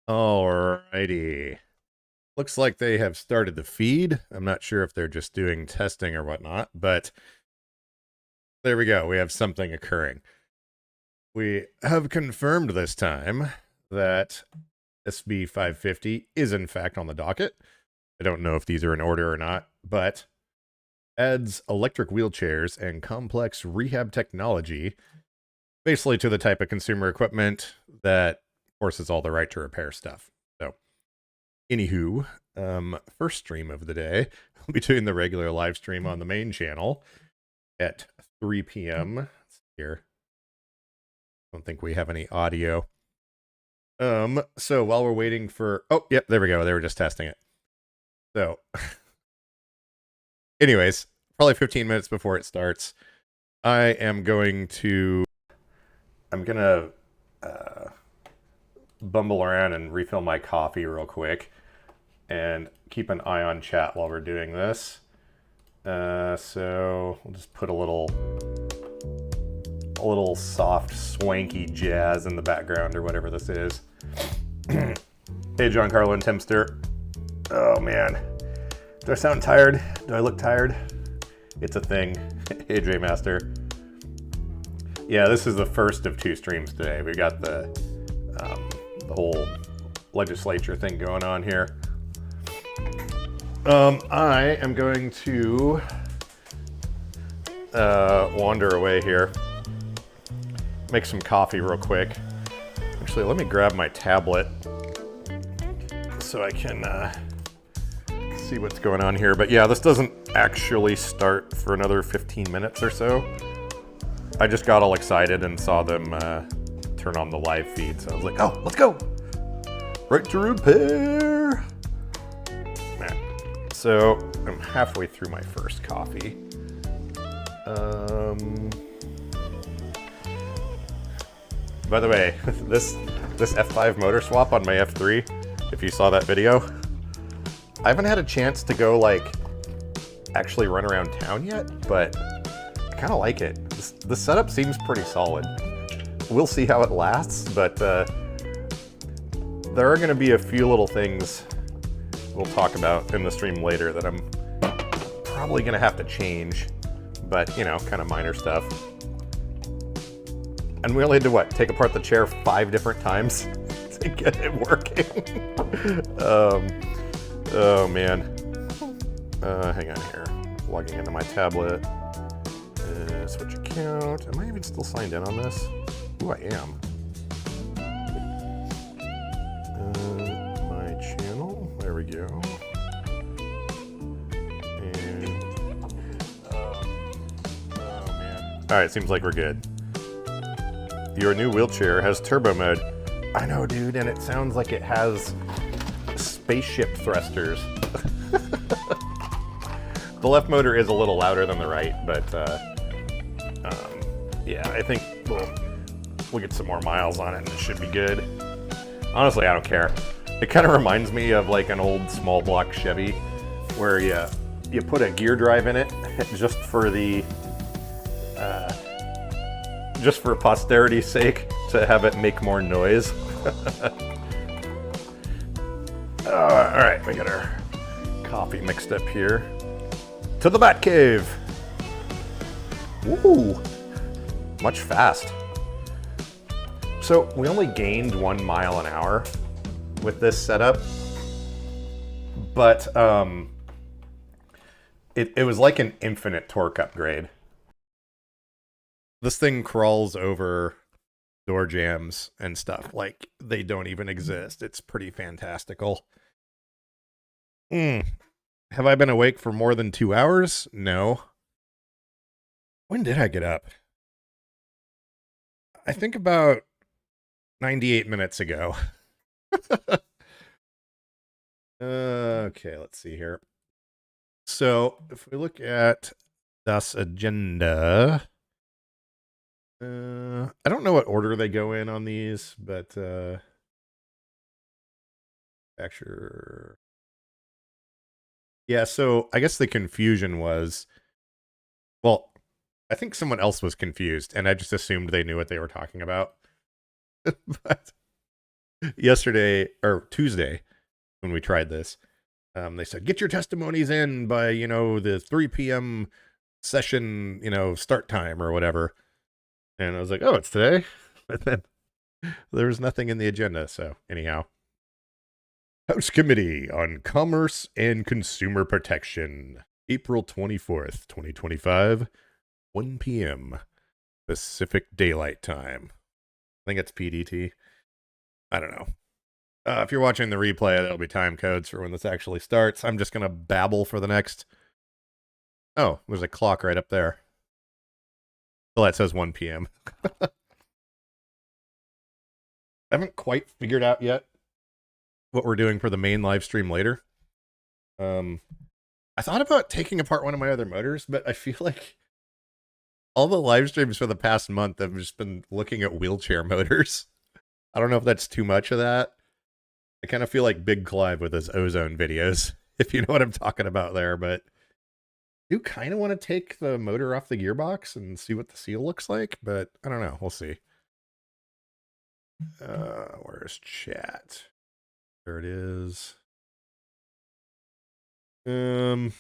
Alrighty. Looks like they have started the feed. I'm not sure if they're just doing testing or whatnot, but there we go. We have something occurring. We have confirmed this time that SB-550 is in fact on the docket. I don't know if these are in order or not, but adds electric wheelchairs and complex rehab technology basically to the type of consumer equipment that forces all the right to repair stuff. So anywho, first stream of the day, we'll be doing the regular live stream on the main channel at 3 p.m. Here, I don't think we have any audio. So while we're waiting for, oh, yep, there we go. They were just testing it. So, anyways, probably 15 minutes before it starts, I'm gonna bumble around and refill my coffee real quick and keep an eye on chat while we're doing this. So we'll just put a little soft, swanky jazz in the background or whatever this is. Hey, Giancarlo and Timster. Oh man, do I sound tired? Do I look tired? It's a thing. Hey, J Master. Yeah, this is the first of 2 streams today. We got the whole legislature thing going on here. I am going to wander away here, make some coffee real quick. Actually, let me grab my tablet so I can see what's going on here. But yeah, this doesn't actually start for another 15 minutes or so. I just got all excited and saw them turn on the live feed, so I was like, oh, let's go! Right to repair! Man. So, I'm halfway through my first coffee. By the way, this F5 motor swap on my F3, if you saw that video, I haven't had a chance to go, like, actually run around town yet, but I kind of like it. The setup seems pretty solid. We'll see how it lasts, but there are going to be a few little things we'll talk about in the stream later that I'm probably going to have to change, but, you know, kind of minor stuff. And we only had to, what, take apart the chair 5 different times to get it working? Oh, man. Hang on here. Logging into my tablet. Switch account. Am I even still signed in on this? Ooh, I am. My channel. There we go. And oh man. All right, seems like we're good. Your new wheelchair has turbo mode. I know, dude, and it sounds like it has spaceship thrusters. The left motor is a little louder than the right, but yeah, I think we'll get some more miles on it and it should be good. Honestly, I don't care. It kind of reminds me of like an old small block Chevy where you put a gear drive in it just for the just for posterity's sake to have it make more noise. All right, we got our coffee mixed up here. To the Bat Cave. Ooh, much fast. So we only gained 1 mile an hour with this setup, but it was like an infinite torque upgrade. This thing crawls over door jams and stuff like they don't even exist. It's pretty fantastical. Have I been awake for more than 2 hours? No. When did I get up? I think about 98 minutes ago. Okay, let's see here. So if we look at das agenda, I don't know what order they go in on these, but actually, yeah, so I guess the confusion was, well, I think someone else was confused, and I just assumed they knew what they were talking about. But yesterday or Tuesday when we tried this. They said, get your testimonies in by, the 3 p.m. session, start time or whatever. And I was like, oh, it's today? But then there was nothing in the agenda. So anyhow, House Committee on Commerce and Consumer Protection, April 24th, 2025, 1 p.m. Pacific Daylight Time. I think it's PDT. I don't know. If you're watching the replay, there'll be time codes for when this actually starts. I'm just going to babble for the next... Oh, there's a clock right up there. Well, that says 1 p.m. I haven't quite figured out yet what we're doing for the main live stream later. I thought about taking apart one of my other motors, but I feel like all the live streams for the past month have just been looking at wheelchair motors. I don't know if that's too much of that. I kind of feel like Big Clive with his ozone videos, if you know what I'm talking about there, but I do kind of want to take the motor off the gearbox and see what the seal looks like, but I don't know. We'll see. Where's chat? There it is. Well,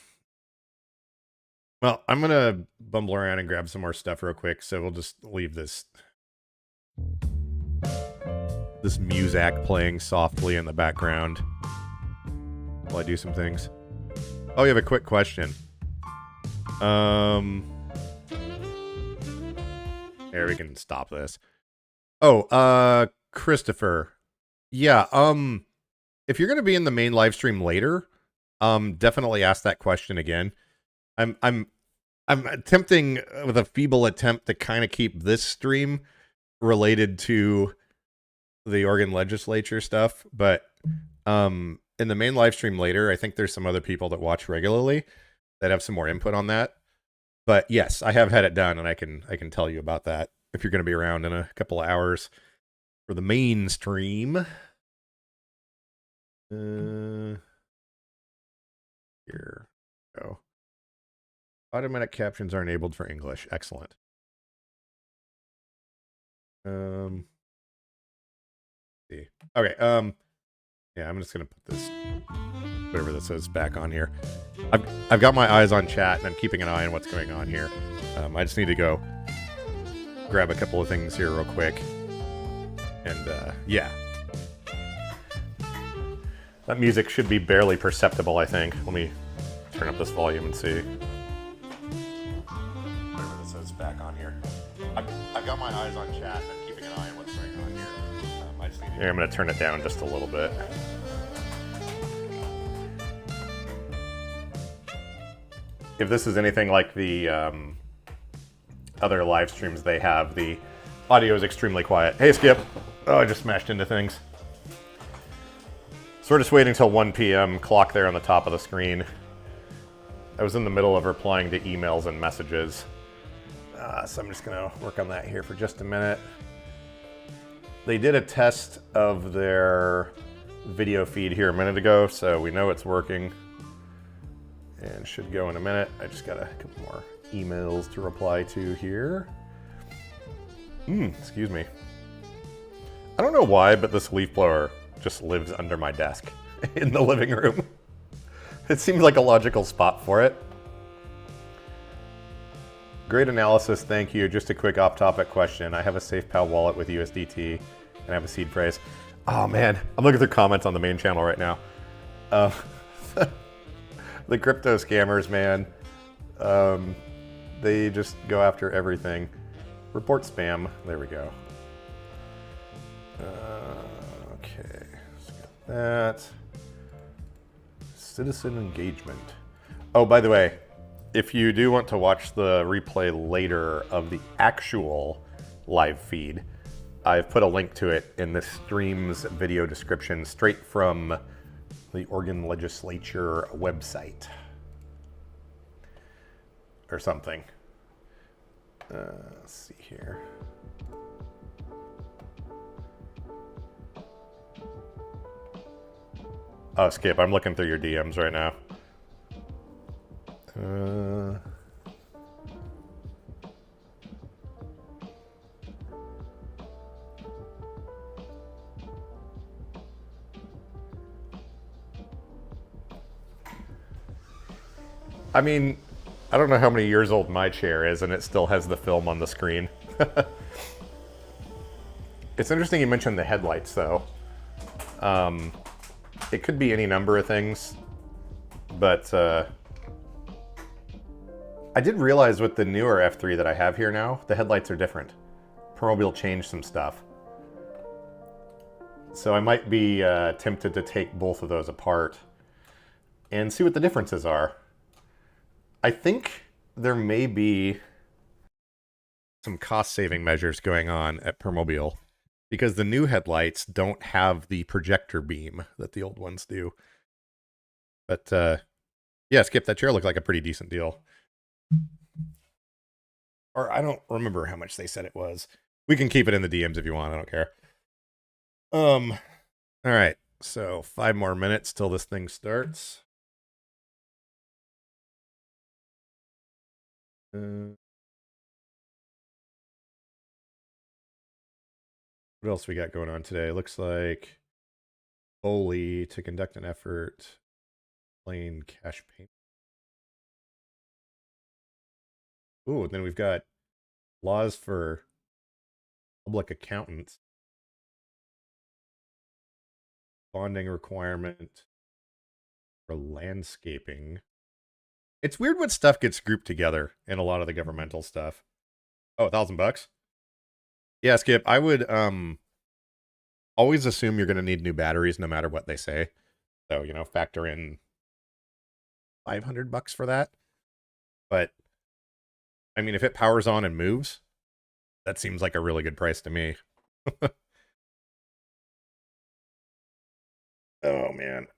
I'm going to bumble around and grab some more stuff real quick, so we'll just leave this muzak playing softly in the background while I do some things. Oh, you have a quick question. There, we can stop this. Oh, Christopher. Yeah, if you're going to be in the main live stream later, definitely ask that question again. I'm attempting with a feeble attempt to kind of keep this stream related to the Oregon legislature stuff, but in the main live stream later, I think there's some other people that watch regularly that have some more input on that. But yes, I have had it done, and I can tell you about that if you're going to be around in a couple of hours for the main stream. Here we go. Automatic captions are enabled for English. Excellent. See. Okay. Yeah, I'm just gonna put this, whatever this is, back on here. I've got my eyes on chat, and I'm keeping an eye on what's going on here. I just need to go grab a couple of things here real quick, and yeah, that music should be barely perceptible, I think. Let me turn up this volume and see. Whatever this is, back on here. I've got my eyes on chat, and I'm keeping an eye on what's going on here. I'm going to turn it down just a little bit. If this is anything like the other live streams they have, the audio is extremely quiet. Hey, Skip. Oh, I just smashed into things. So we're just waiting until 1 p.m. Clock there on the top of the screen. I was in the middle of replying to emails and messages. So I'm just going to work on that here for just a minute. They did a test of their video feed here a minute ago, so we know it's working. And should go in a minute. I just got a couple more emails to reply to here. Excuse me. I don't know why, but this leaf blower just lives under my desk in the living room. It seems like a logical spot for it. Great analysis, thank you. Just a quick off-topic question. I have a SafePal wallet with USDT, and I have a seed phrase. Oh man, I'm looking through comments on the main channel right now. The crypto scammers, man. They just go after everything. Report spam. There we go. Okay, let's get that. Citizen engagement. Oh, by the way, if you do want to watch the replay later of the actual live feed, I've put a link to it in the stream's video description straight from the Oregon Legislature website. Or something. Let's see here. Oh, Skip, I'm looking through your DMs right now. I mean, I don't know how many years old my chair is, and it still has the film on the screen. It's interesting you mentioned the headlights, though. It could be any number of things, but I did realize with the newer F3 that I have here now, the headlights are different. Permobil changed some stuff. So I might be tempted to take both of those apart and see what the differences are. I think there may be some cost-saving measures going on at Permobil because the new headlights don't have the projector beam that the old ones do. But yeah, Skip, that chair looked like a pretty decent deal. Or I don't remember how much they said it was. We can keep it in the DMs if you want. I don't care. All right. So 5 more minutes till this thing starts. What else we got going on today? Looks like Foley to conduct an effort, plain cash payment. Ooh, and then we've got laws for public accountants, bonding requirement for landscaping. It's weird what stuff gets grouped together in a lot of the governmental stuff. Oh, $1,000? Yeah, Skip, I would always assume you're going to need new batteries no matter what they say. So, you know, factor in $500 for that. But I mean, if it powers on and moves, that seems like a really good price to me. Oh, man.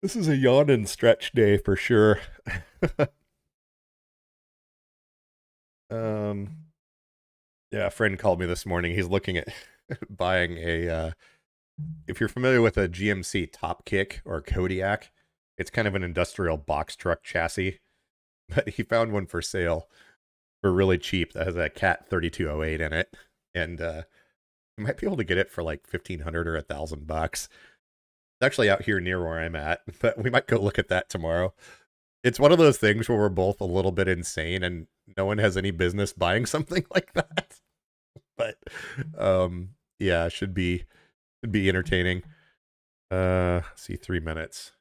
This is a yawn and stretch day for sure. Yeah, a friend called me this morning. He's looking at buying a, if you're familiar with a GMC Top Kick or Kodiak, it's kind of an industrial box truck chassis. But he found one for sale for really cheap that has a Cat 3208 in it. And you might be able to get it for like $1,500 or $1,000. It's actually out here near where I'm at, but we might go look at that tomorrow. It's one of those things where we're both a little bit insane and no one has any business buying something like that. But yeah, should be entertaining. See, 3 minutes.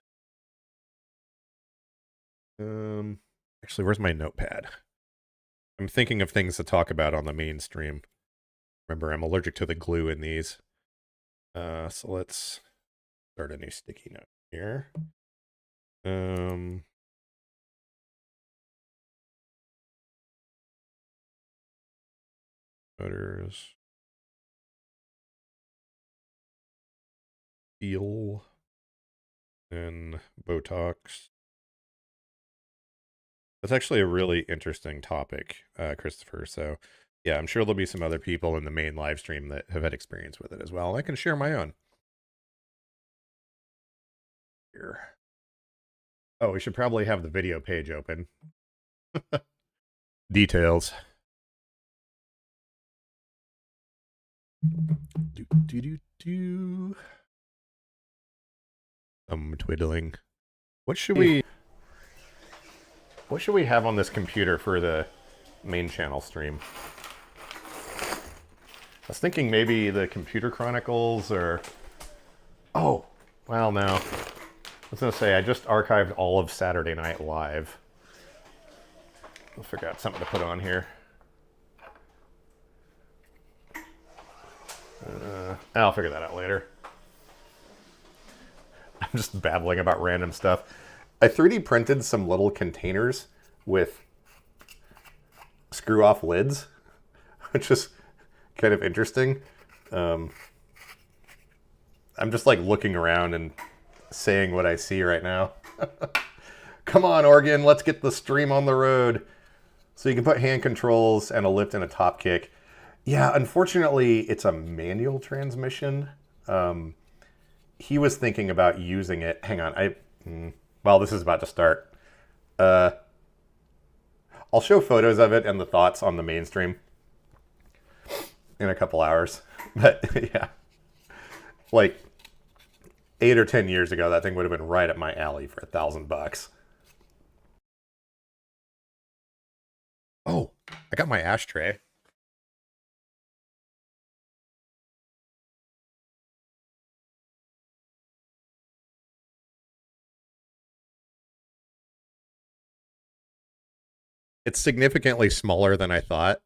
Actually, where's my notepad? I'm thinking of things to talk about on the mainstream. Remember, I'm allergic to the glue in these. So let's start a new sticky note here. Motors. Steel. And Botox. That's actually a really interesting topic, Christopher. So, yeah, I'm sure there'll be some other people in the main live stream that have had experience with it as well. I can share my own. Here. Oh, we should probably have the video page open. Details. Twiddling. What should we have on this computer for the main channel stream? I was thinking maybe the Computer Chronicles or... Oh, well, no. I was going to say, I just archived all of Saturday Night Live. I'll figure out something to put on here. I'll figure that out later. I'm just babbling about random stuff. I 3D printed some little containers with screw-off lids, which is kind of interesting. I'm just like looking around and saying what I see right now. Come on, Oregon, let's get the stream on the road. So you can put hand controls and a lift and a top kick. Yeah, unfortunately, it's a manual transmission. He was thinking about using it. Hang on, well, this is about to start. I'll show photos of it and the thoughts on the mainstream in a couple hours. But yeah, like 8 or 10 years ago, that thing would have been right up my alley for $1,000. Oh, I got my ashtray. It's significantly smaller than I thought,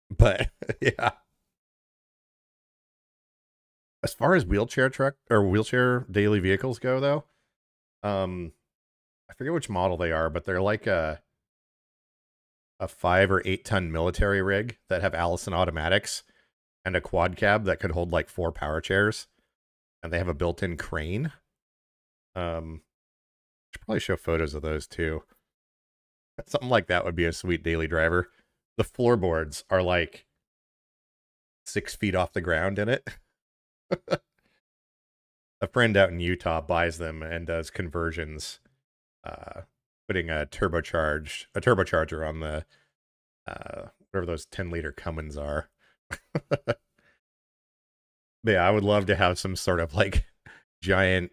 but yeah. As far as wheelchair truck or wheelchair daily vehicles go, though, I forget which model they are, but they're like a 5 or 8 ton military rig that have Allison automatics and a quad cab that could hold like 4 power chairs, and they have a built-in crane. Should probably show photos of those too. Something like that would be a sweet daily driver. The floorboards are like 6 feet off the ground in it. A friend out in Utah buys them and does conversions, putting a turbocharger on the whatever those 10-liter Cummins are. But yeah, I would love to have some sort of like giant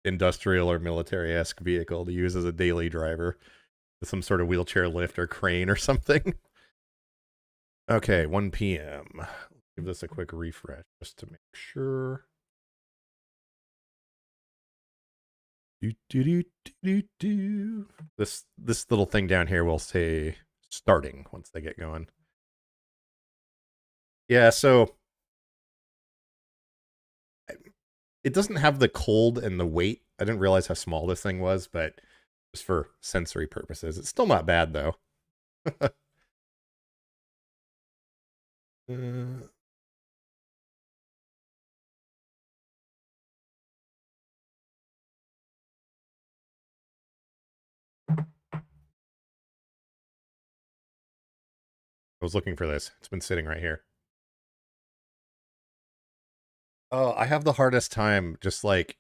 industrial or military-esque vehicle to use as a daily driver with some sort of wheelchair lift or crane or something. Okay, 1 p.m. Give this a quick refresh just to make sure. This little thing down here will say starting once they get going. Yeah, so it doesn't have the cold and the weight. I didn't realize how small this thing was, but just for sensory purposes, it's still not bad though. I was looking for this. It's been sitting right here. Oh, I have the hardest time just like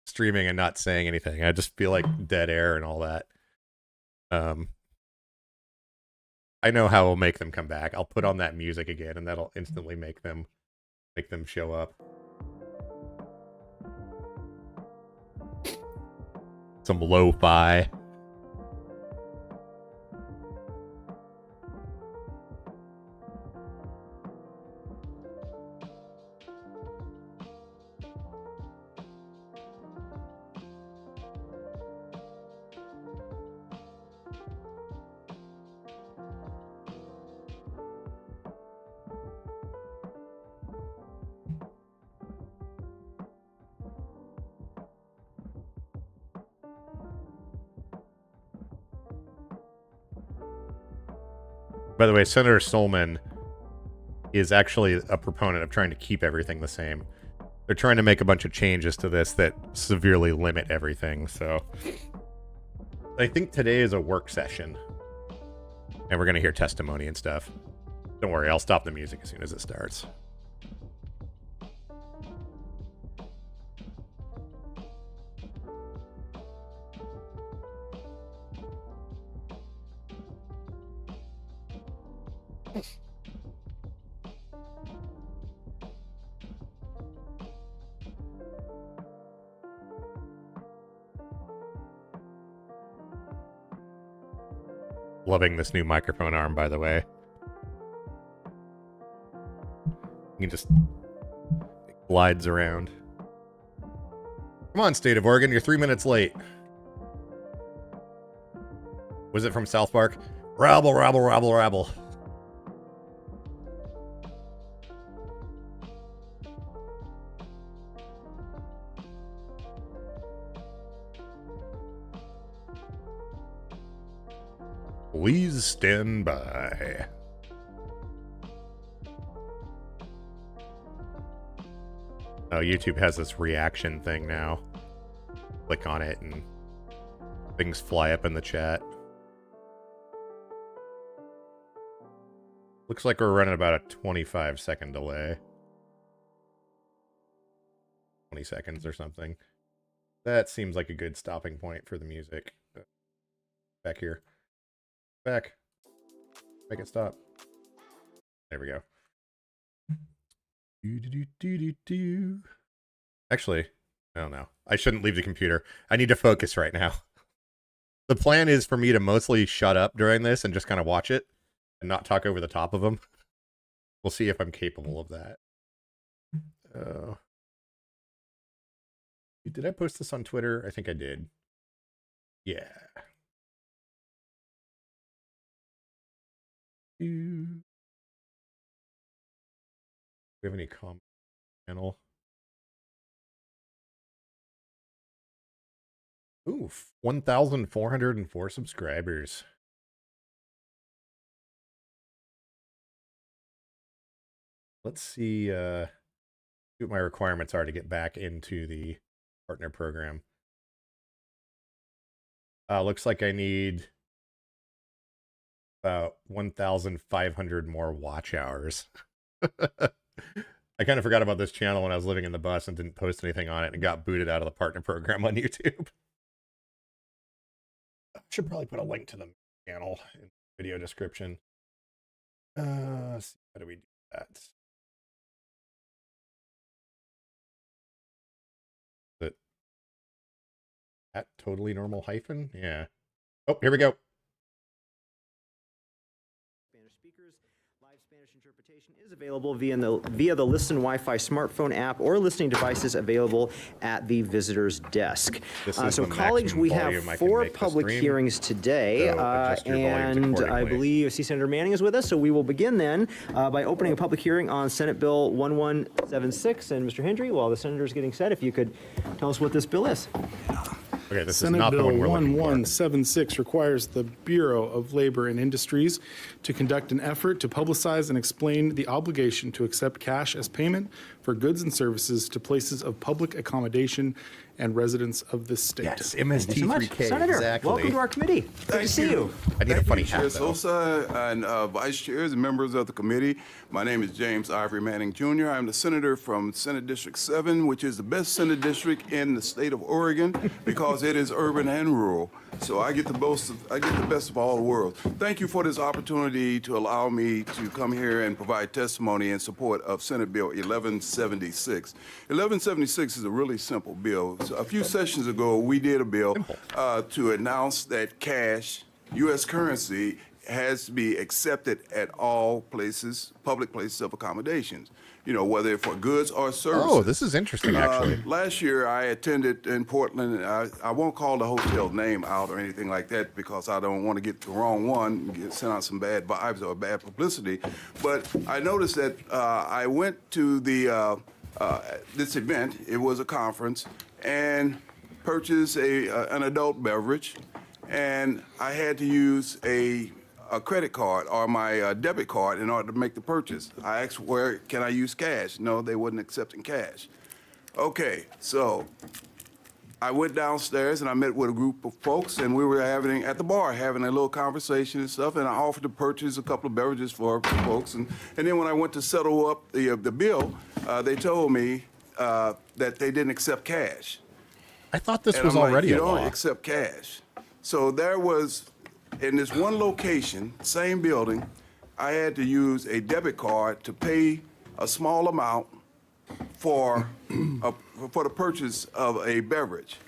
streaming and not saying anything. I just feel like dead air and all that. I know how we'll make them come back. I'll put on that music again, and that'll instantly make them show up. Some lo-fi. By the way, Senator Solman is actually a proponent of trying to keep everything the same. They're trying to make a bunch of changes to this that severely limit everything, so I think today is a work session. And we're going to hear testimony and stuff. Don't worry, I'll stop the music as soon as it starts. Loving this new microphone arm, by the way. You can just... it glides around. Come on, State of Oregon, you're 3 minutes late. Was it from South Park? Rabble, rabble, rabble, rabble. Please stand by. Oh, YouTube has this reaction thing now. Click on it and things fly up in the chat. Looks like we're running about a 25-second delay. 20 seconds or something. That seems like a good stopping point for the music. Back here. Back. Make it stop. There we go. Actually, I don't know. I shouldn't leave the computer. I need to focus right now. The plan is for me to mostly shut up during this and just kind of watch it and not talk over the top of them. We'll see if I'm capable of that. Did I post this on Twitter? I think I did. Yeah. Do we have any comment channel? Oof, 1,404 subscribers. Let's see what my requirements are to get back into the partner program. Looks like I need about 1,500 more watch hours. I kind of forgot about this channel when I was living in the bus and didn't post anything on it and got booted out of the partner program on YouTube. I should probably put a link to the channel in the video description. Let's see, how do we do that? Is it at totally normal hyphen? Yeah. Oh, here we go. Spanish speakers. Live Spanish interpretation is available via the Listen Wi-Fi smartphone app or listening devices available at the visitor's desk. So colleagues, we have 4 public hearings today, and I believe see Senator Manning is with us, so we will begin then by opening a public hearing on Senate Bill 1176. And Mr. Hendry, while the senator is getting set, if you could tell us what this bill is. Okay, this Senate is not Bill the one we're looking for. 1176 requires the Bureau of Labor and Industries to conduct an effort to publicize and explain the obligation to accept cash as payment for goods and services to places of public accommodation and residents of this state. Yes, MST3K, Senator, exactly. welcome to our committee. Good to see you. I need a funny hat, Chair though. Sosa and Vice Chairs and members of the committee. My name is James Ivory Manning Jr. I'm the senator from Senate District 7, which is the best Senate district in the state of Oregon because it is urban and rural. So I get the best of all worlds. Thank you for this opportunity to allow me to come here and provide testimony in support of Senate Bill 1176. 1176 is a really simple bill. So a few sessions ago, we did a bill to announce that cash, U.S. currency, has to be accepted at all places, public places of accommodations, you know, whether for goods or services. Oh, this is interesting, actually. Last year, I attended in Portland. I won't call the hotel name out or anything like that because I don't want to get the wrong one, send out some bad vibes or bad publicity. But I noticed that I went to the this event. It was a conference, and purchased an adult beverage, and I had to use a credit card or my debit card in order to make the purchase. I asked, where can I use cash? No, they wasn't accepting cash. Okay, so I went downstairs and I met with a group of folks, and we were at the bar having a little conversation and stuff, and I offered to purchase a couple of beverages for folks. And then when I went to settle up the bill, they told me that they didn't accept cash. I thought this And was I'm like, already you a don't law. accept cash. So there was, in this one location, same building, I had to use a debit card to pay a small amount for the purchase of a beverage.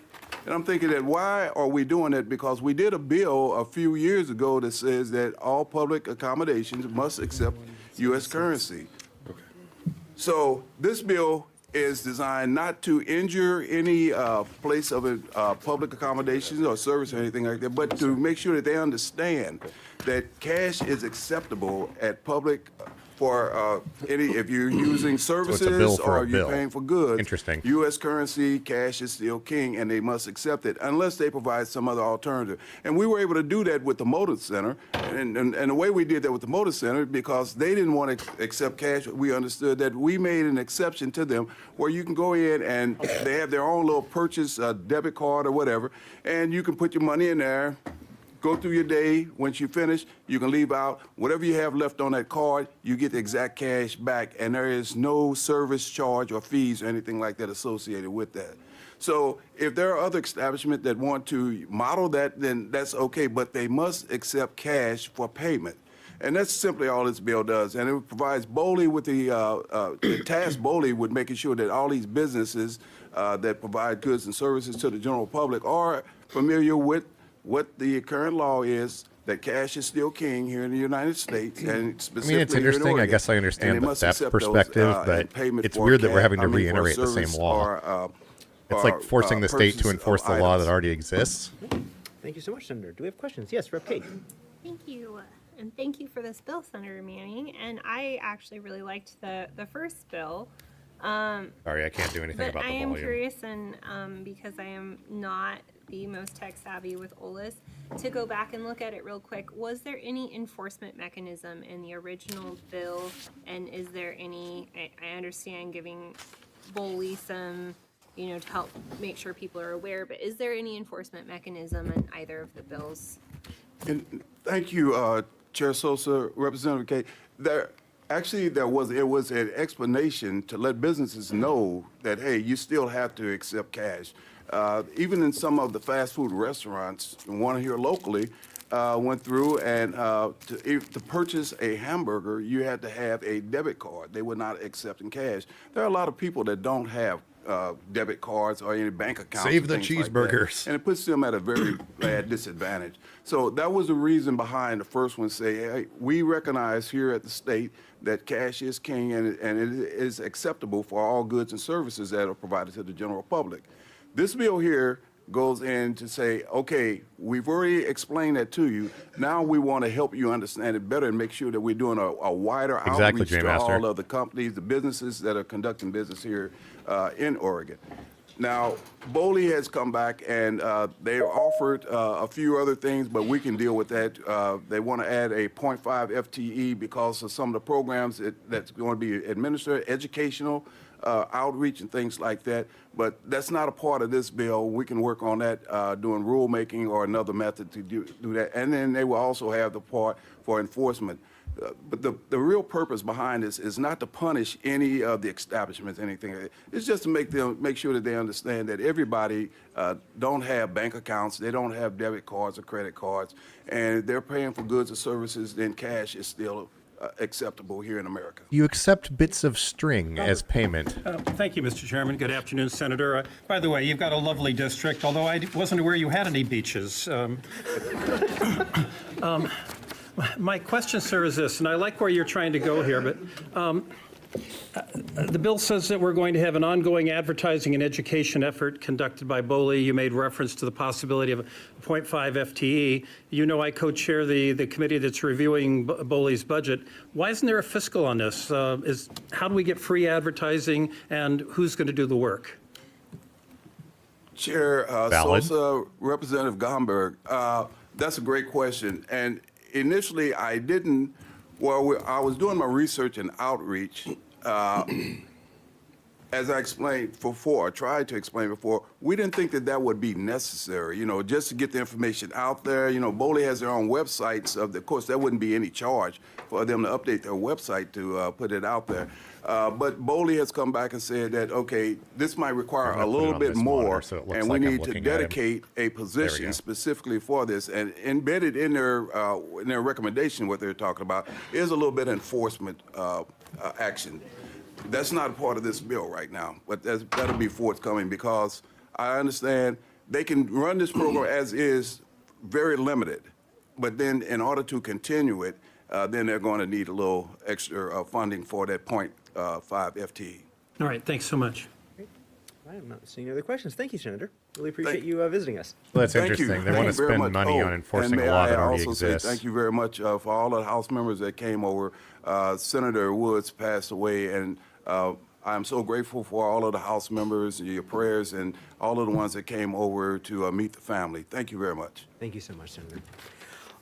And I'm thinking that why are we doing that? Because we did a bill a few years ago that says that all public accommodations must accept U.S. currency. So this bill is designed not to injure any place of public accommodations or service or anything like that, but to make sure that they understand that cash is acceptable at public for if you're using services bill for or a you're bill. paying for goods. Interesting. U.S. currency, cash is still king, and they must accept it unless they provide some other alternative. And we were able to do that with the Motor Center. And the way we did that with the Motor Center, because they didn't want to accept cash, we understood that we made an exception to them where you can go in and they have their own little purchase debit card or whatever, and you can put your money in there. Go through your day. Once you finish, you can leave out. Whatever you have left on that card, you get the exact cash back, and there is no service charge or fees or anything like that associated with that. So if there are other establishments that want to model that, then that's okay, but they must accept cash for payment. And that's simply all this bill does. And it provides BOLI with the task BOLI with making sure that all these businesses that provide goods and services to the general public are familiar with what the current law is, that cash is still king here in the United States, and specifically I mean, it's interesting. I guess I understand the theft perspective, but it's weird that we're having to reiterate the same law. It's like forcing the state to enforce the law that already exists. Thank you so much, Senator. Do we have questions? Yes, Rep. Kate. Thank you. And thank you for this bill, Senator Manning. And I actually really liked the first bill. Sorry, I can't do anything But about I the am volume. curious, and because I am not the most tech savvy with OLS, to go back and look at it real quick. Was there any enforcement mechanism in the original bill? And is there any, I understand giving BOLI some, to help make sure people are aware, but is there any enforcement mechanism in either of the bills? And thank you, Chair Sosa, Representative Kate. There was an explanation to let businesses know that, hey, you still have to accept cash. Even in some of the fast food restaurants, one here locally, went through and to purchase a hamburger, you had to have a debit card. They were not accepting cash. There are a lot of people that don't have debit cards or any bank accounts. Save the things like that. cheeseburgers. And it puts them at a very bad disadvantage. So that was the reason behind the first one, say, hey, we recognize here at the state that cash is king and it is acceptable for all goods and services that are provided to the general public. This bill here goes in to say, okay, we've already explained that to you. Now we want to help you understand it better and make sure that we're doing a wider outreach to all of the companies, the businesses that are conducting business here in Oregon. Now, BOLI has come back and they offered a few other things, but we can deal with that. They want to add a 0.5 FTE because of some of the programs that's going to be administered, educational, outreach and things like that. But that's not a part of this bill. We can work on that doing rulemaking or another method to do that. And then they will also have the part for enforcement. But the real purpose behind this is not to punish any of the establishments, anything. It's just to make sure that they understand that everybody don't have bank accounts, they don't have debit cards or credit cards, and they're paying for goods or services, then cash is still acceptable here in America. You accept bits of string as payment. Thank you, Mr. Chairman. Good afternoon, Senator. By the way, you've got a lovely district, although I wasn't aware you had any beaches. My question, sir, is this, and I like where you're trying to go here, but the bill says that we're going to have an ongoing advertising and education effort conducted by BOLI. You made reference to the possibility of a 0.5 FTE. You know I co-chair the committee that's reviewing BOLI's budget. Why isn't there a fiscal on this? How do we get free advertising, and who's going to do the work? Chair Sosa, Representative Gomberg, that's a great question. And initially, I didn't. Well, I was doing my research and outreach. As I explained before, I tried to explain before, we didn't think that that would be necessary, just to get the information out there. BOLI has their own websites. Of course, there wouldn't be any charge for them to update their website to put it out there. But BOLI has come back and said that, okay, this might require a little bit more, and we need to dedicate a position specifically for this. And embedded in their recommendation, what they're talking about, is a little bit of enforcement action. That's not a part of this bill right now, but that'll be forthcoming because I understand they can run this program as is, very limited, but then in order to continue it, then they're going to need a little extra funding for that 0.5 FTE. All right, thanks so much. I'm not seeing any other questions. Thank you, Senator. Really appreciate you visiting us. Well, that's interesting. They want to spend money on enforcing a law that already exists. Thank you very much for all of the House members that came over. Senator Woods passed away, and I'm so grateful for all of the House members, your prayers, and all of the ones that came over to meet the family. Thank you very much. Thank you so much, Senator.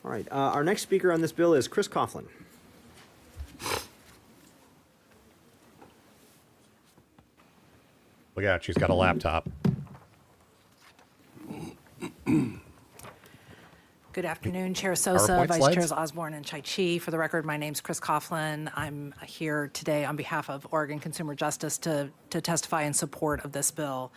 All right, our next speaker on this bill is Chris Coughlin. Look out, she's got a laptop. Good afternoon, Chair Sosa, PowerPoint Vice slides? Chairs Osborne and Chai-Chi. For the record, my name's Chris Coughlin. I'm here today on behalf of Oregon Consumer Justice to testify in support of this bill.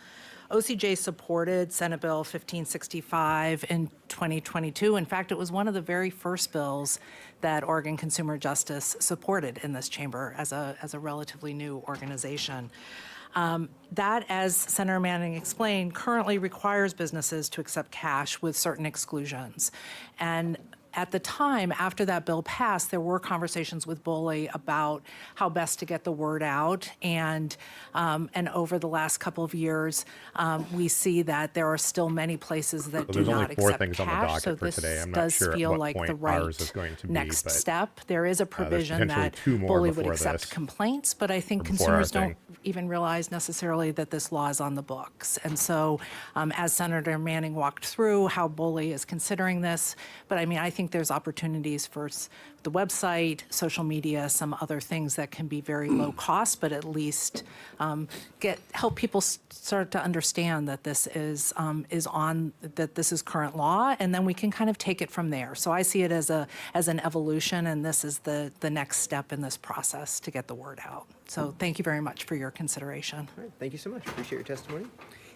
OCJ supported Senate Bill 1565 in 2022. In fact, it was one of the very first bills that Oregon Consumer Justice supported in this chamber as a relatively new organization. That, as Senator Manning explained, currently requires businesses to accept cash with certain exclusions. And at the time, after that bill passed, there were conversations with BOLI about how best to get the word out. And over the last couple of years, we see that there are still many places that do there's only not 4 accept things on the cash. docket So for this today. I'm not does sure at feel what like the point ours is going right to be, next but, step. There is a provision potentially that 2 more BOLI would before accept this, complaints, but I think before our consumers don't thing. even realize necessarily that this law is on the books. And so, as Senator Manning walked through how BOLI is considering this, but I mean, I think there's opportunities for the website, social media, some other things that can be very low cost, but at least help people start to understand that this is that this is current law, and then we can kind of take it from there. So I see it as an evolution, and this is the next step in this process to get the word out. So thank you very much for your consideration. All right, thank you so much. Appreciate your testimony.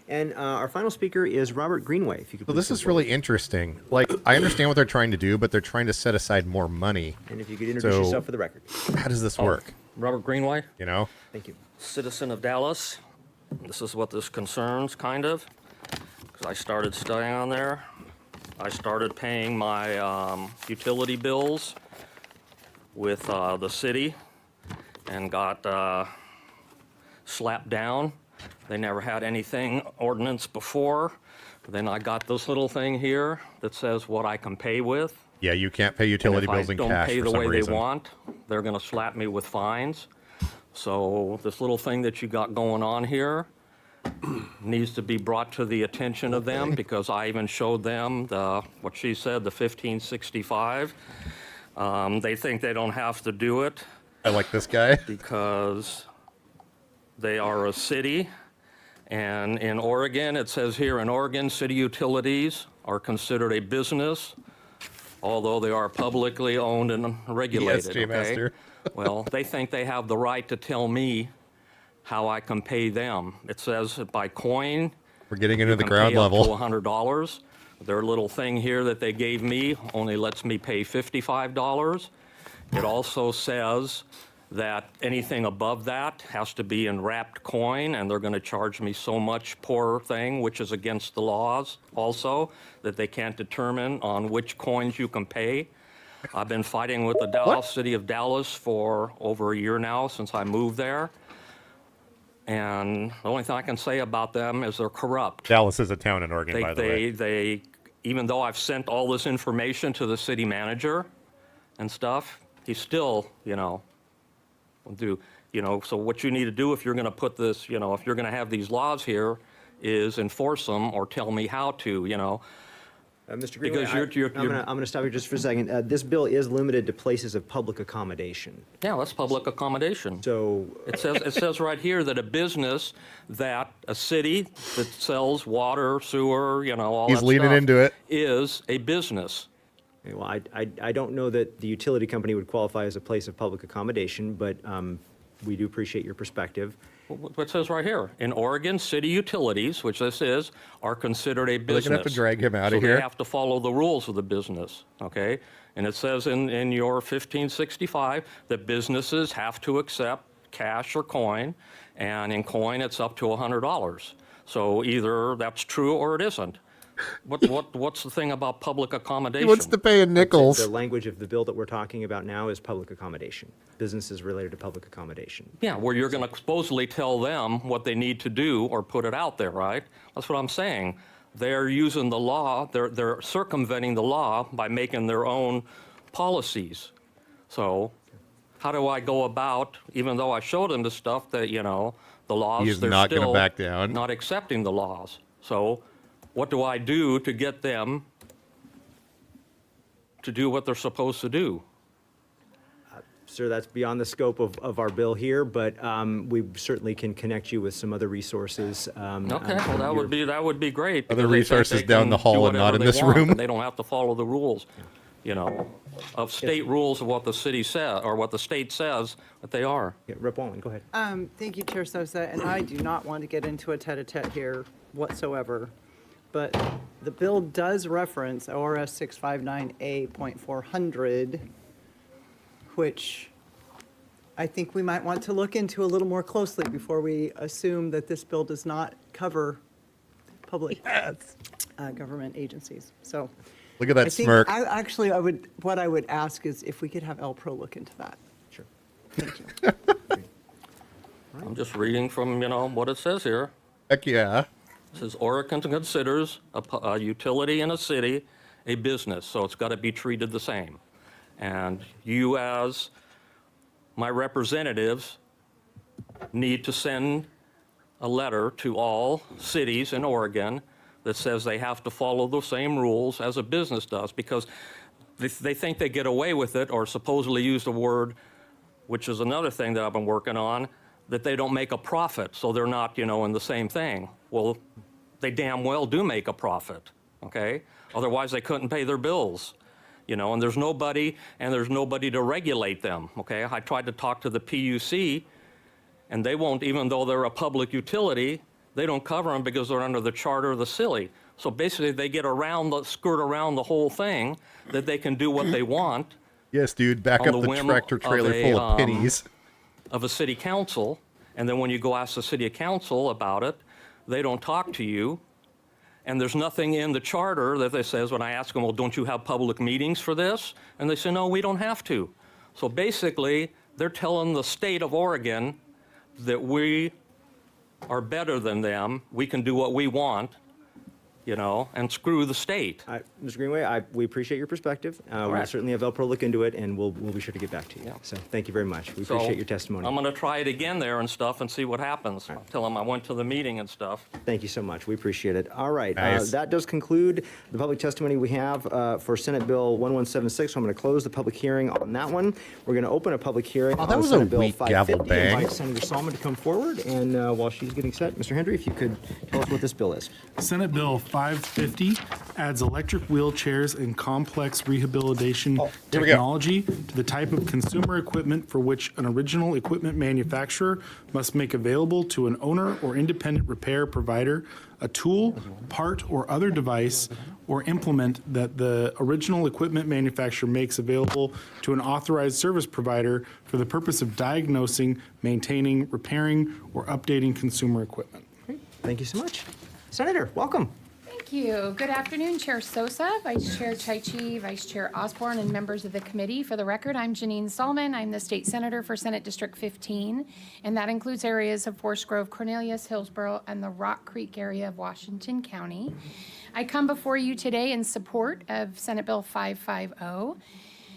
And our final speaker is Robert Greenway. If you could So please this come is forward. really interesting. Like, I understand what they're trying to do, but they're trying to set aside more money. And if you could introduce So- yourself for the record. How does this work? Robert Greenway, You know? Thank you. citizen of Dallas. This is what this concerns, kind of, because I started studying on there. I started paying my utility bills with the city and got slapped down. They never had anything ordinance before. Then I got this little thing here that says what I can pay with. Yeah, you can't pay utility And bills in if I don't cash pay for the some way reason. they want, they're going to slap me with fines. So this little thing that you got going on here needs to be brought to the attention of them, because I even showed them what she said, the 1565. They think they don't have to do it I like this guy. because they are a city. And in Oregon, it says here, in Oregon, city utilities are considered a business, although they are publicly owned and regulated. Yes, J Master. Well, they think they have the right to tell me how I can pay them. It says by coin. We're getting into the can ground pay up to level. $100. Their little thing here that they gave me only lets me pay $55. It also says that anything above that has to be in wrapped coin, and they're going to charge me so much, poor thing, which is against the laws also, that they can't determine on which coins you can pay. I've been fighting with the city of Dallas for over a year now, since I moved there. And the only thing I can say about them is they're corrupt. Dallas is a town in Oregon, by the way. They, even though I've sent all this information to the city manager and stuff, he still, will do, so what you need to do if you're going to put this, if you're going to have these laws here, is enforce them or tell me how to, Mr. Greenway, Because you're- I'm going to stop you just for a second. This bill is limited to places of public accommodation. Yeah, that's public accommodation. So, It says right here that a business, that a city that sells water, sewer, all He's that leaning stuff into it. is a business. well, I don't know that the utility company would qualify as a place of public accommodation, but we do appreciate your perspective. What says right here, in Oregon, city utilities, which this is, are considered a They're business. gonna have to drag him out So of here. they have to follow the rules of the business, okay? And it says in your 1565 that businesses have to accept cash or coin, and in coin, it's up to $100. So either that's true or it isn't. What's the thing about public accommodation? He wants to pay in nickels. The language of the bill that we're talking about now is public accommodation. Businesses related to public accommodation. Yeah, where you're going to supposedly tell them what they need to do or put it out there, right? That's what I'm saying. They're using the law, they're circumventing the law by making their own policies. So how do I go about, even though I showed them the stuff that, the laws, He is they're not gonna still back down. not accepting the laws. So what do I do to get them to do what they're supposed to do? Sir, that's beyond the scope of our bill here, but we certainly can connect you with some other resources. Okay, well, that would be great. Other because they think resources they down can the hall do and not whatever in they this want, room. and they don't have to follow the rules. of state rules of what the city says, or what the state says that they are. Yeah, Rep. Wallen, go ahead. Thank you, Chair Sosa, and I do not want to get into a tete-a-tete here whatsoever, but the bill does reference ORS 659A.400, which I think we might want to look into a little more closely before we assume that this bill does not cover public government agencies. So Look at that I think smirk. what I would ask is if we could have L-Pro look into that. Sure. I'm just reading from, what it says here. Heck yeah. It says Oregon considers a utility in a city a business, so it's got to be treated the same. And you, as my representatives, need to send a letter to all cities in Oregon that says they have to follow the same rules as a business does, because they think they get away with it, or supposedly use the word, which is another thing that I've been working on, that they don't make a profit, so they're not, in the same thing. Well, they damn well do make a profit, okay? Otherwise, they couldn't pay their bills, and there's nobody to regulate them, okay? I tried to talk to the PUC, and they won't, even though they're a public utility, they don't cover them because they're under the charter of the city. So basically, they skirt around the whole thing, that they can do what they want. Yes, dude. Back On up the the whim tractor of trailer a, full of pennies. Of a city council, and then when you go ask the city council about it, they don't talk to you. And there's nothing in the charter that they says, when I ask them, well, don't you have public meetings for this? And they say, no, we don't have to. So basically, they're telling the state of Oregon that we are better than them, we can do what we want, and screw the state. Mr. Greenway, we appreciate your perspective. We'll Correct. certainly have L-Pro look into it, and we'll be sure to get back to you. Yeah. So thank you very much. We So, appreciate your testimony. I'm gonna try it again there and stuff and see what happens. Tell them I went to the meeting and stuff. Thank you so much. We appreciate it. All right. Nice. That does conclude the public testimony we have for Senate Bill 1176. So I'm going to close the public hearing on that one. We're going to open a public hearing Oh, that on was a Senate Bill weak 550. gavel bang. Invite Senator Solomon to come forward. And while she's getting set, Mr. Hendry, if you could tell us what this bill is. Senate Bill 550 adds electric wheelchairs and complex rehabilitation here we go. technology to the type of consumer equipment for which an original equipment manufacturer must make available to an owner or independent repair provider a tool, part, or other device or implement that the original equipment manufacturer makes available to an authorized service provider for the purpose of diagnosing, maintaining, repairing, or updating consumer equipment. Thank you so much. Senator, welcome. Thank you. Good afternoon, Chair Sosa, Vice Chair Chaichi, Vice Chair Osborne, and members of the committee. For the record, I'm Janine Solomon. I'm the state senator for Senate District 15, and that includes areas of Forest Grove, Cornelius, Hillsborough, and the Rock Creek area of Washington County. I come before you today in support of Senate Bill 550.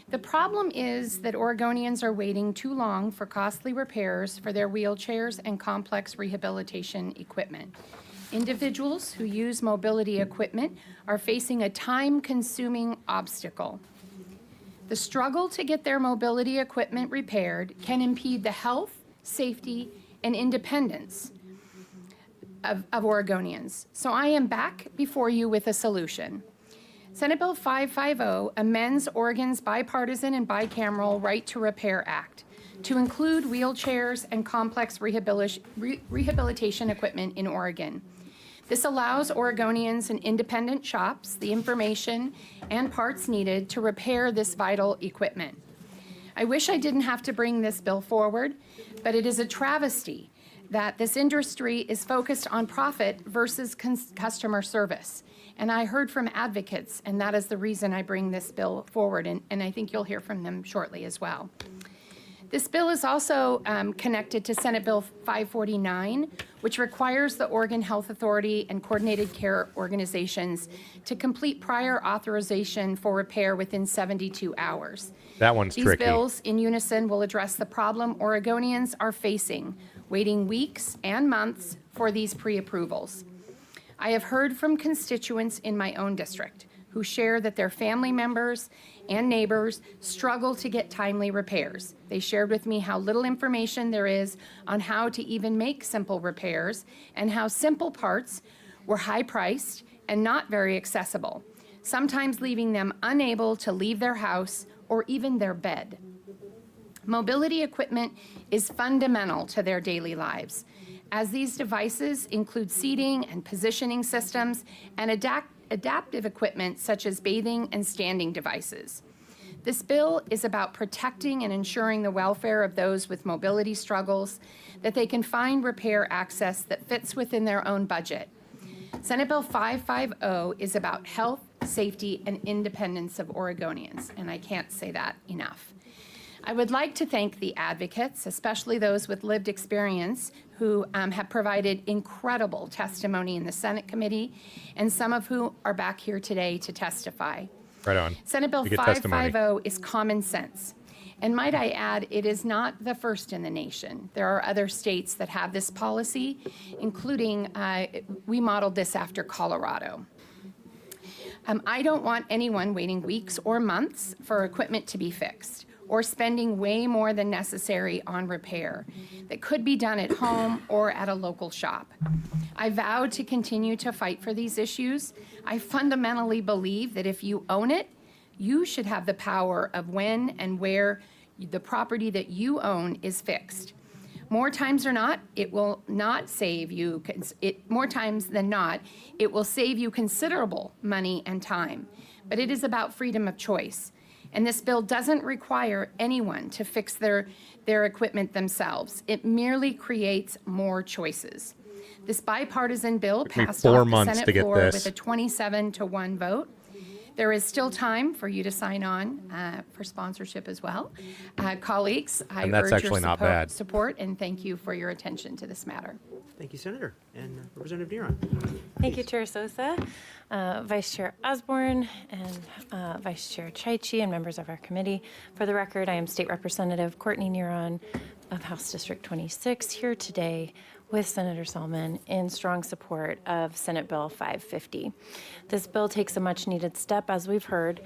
The problem is that Oregonians are waiting too long for costly repairs for their wheelchairs and complex rehabilitation equipment. Individuals who use mobility equipment are facing a time-consuming obstacle. The struggle to get their mobility equipment repaired can impede the health, safety, and independence of Oregonians. So I am back before you with a solution. Senate Bill 550 amends Oregon's bipartisan and bicameral Right to Repair Act to include wheelchairs and complex rehabilitation equipment in Oregon. This allows Oregonians and independent shops the information and parts needed to repair this vital equipment. I wish I didn't have to bring this bill forward, but it is a travesty that this industry is focused on profit versus customer service. And I heard from advocates, and that is the reason I bring this bill forward, and I think you'll hear from them shortly as well. This bill is also connected to Senate Bill 549, which requires the Oregon Health Authority and coordinated care organizations to complete prior authorization for repair within 72 hours. That one's These tricky. bills in unison will address the problem Oregonians are facing, waiting weeks and months for these pre-approvals. I have heard from constituents in my own district who share that their family members and neighbors struggle to get timely repairs. They shared with me how little information there is on how to even make simple repairs and how simple parts were high-priced and not very accessible. sometimes leaving them unable to leave their house or even their bed. Mobility equipment is fundamental to their daily lives, as these devices include seating and positioning systems and adaptive equipment such as bathing and standing devices. This bill is about protecting and ensuring the welfare of those with mobility struggles, that they can find repair access that fits within their own budget. Senate Bill 550 is about health, safety, and independence of Oregonians, and I can't say that enough. I would like to thank the advocates, especially those with lived experience, who have provided incredible testimony in the Senate committee, and some of who are back here today to testify. Right on. Senate Bill You get testimony. 550 is common sense. And might I add, it is not the first in the nation. There are other states that have this policy, including, we modeled this after Colorado. I don't want anyone waiting weeks or months for equipment to be fixed, or spending way more than necessary on repair that could be done at home or at a local shop. I vowed to continue to fight for these issues. I fundamentally believe that if you own it, you should have the power of when and where the property that you own is fixed. More times than not, it will save you considerable money and time. But it is about freedom of choice. And this bill doesn't require anyone to fix their equipment themselves. It merely creates more choices. This bipartisan bill passed off the Senate floor with a 27-1 vote. There is still time for you to sign on for sponsorship as well. Colleagues, I urge your support and thank you for your attention to this matter. Thank you, Senator. And Representative Neron. Thank you, Chair Sosa, Vice Chair Osborne, and Vice Chair Chaichi, and members of our committee. For the record, I am State Representative Courtney Neron of House District 26 here today with Senator Salmon in strong support of Senate Bill 550. This bill takes a much-needed step, as we've heard,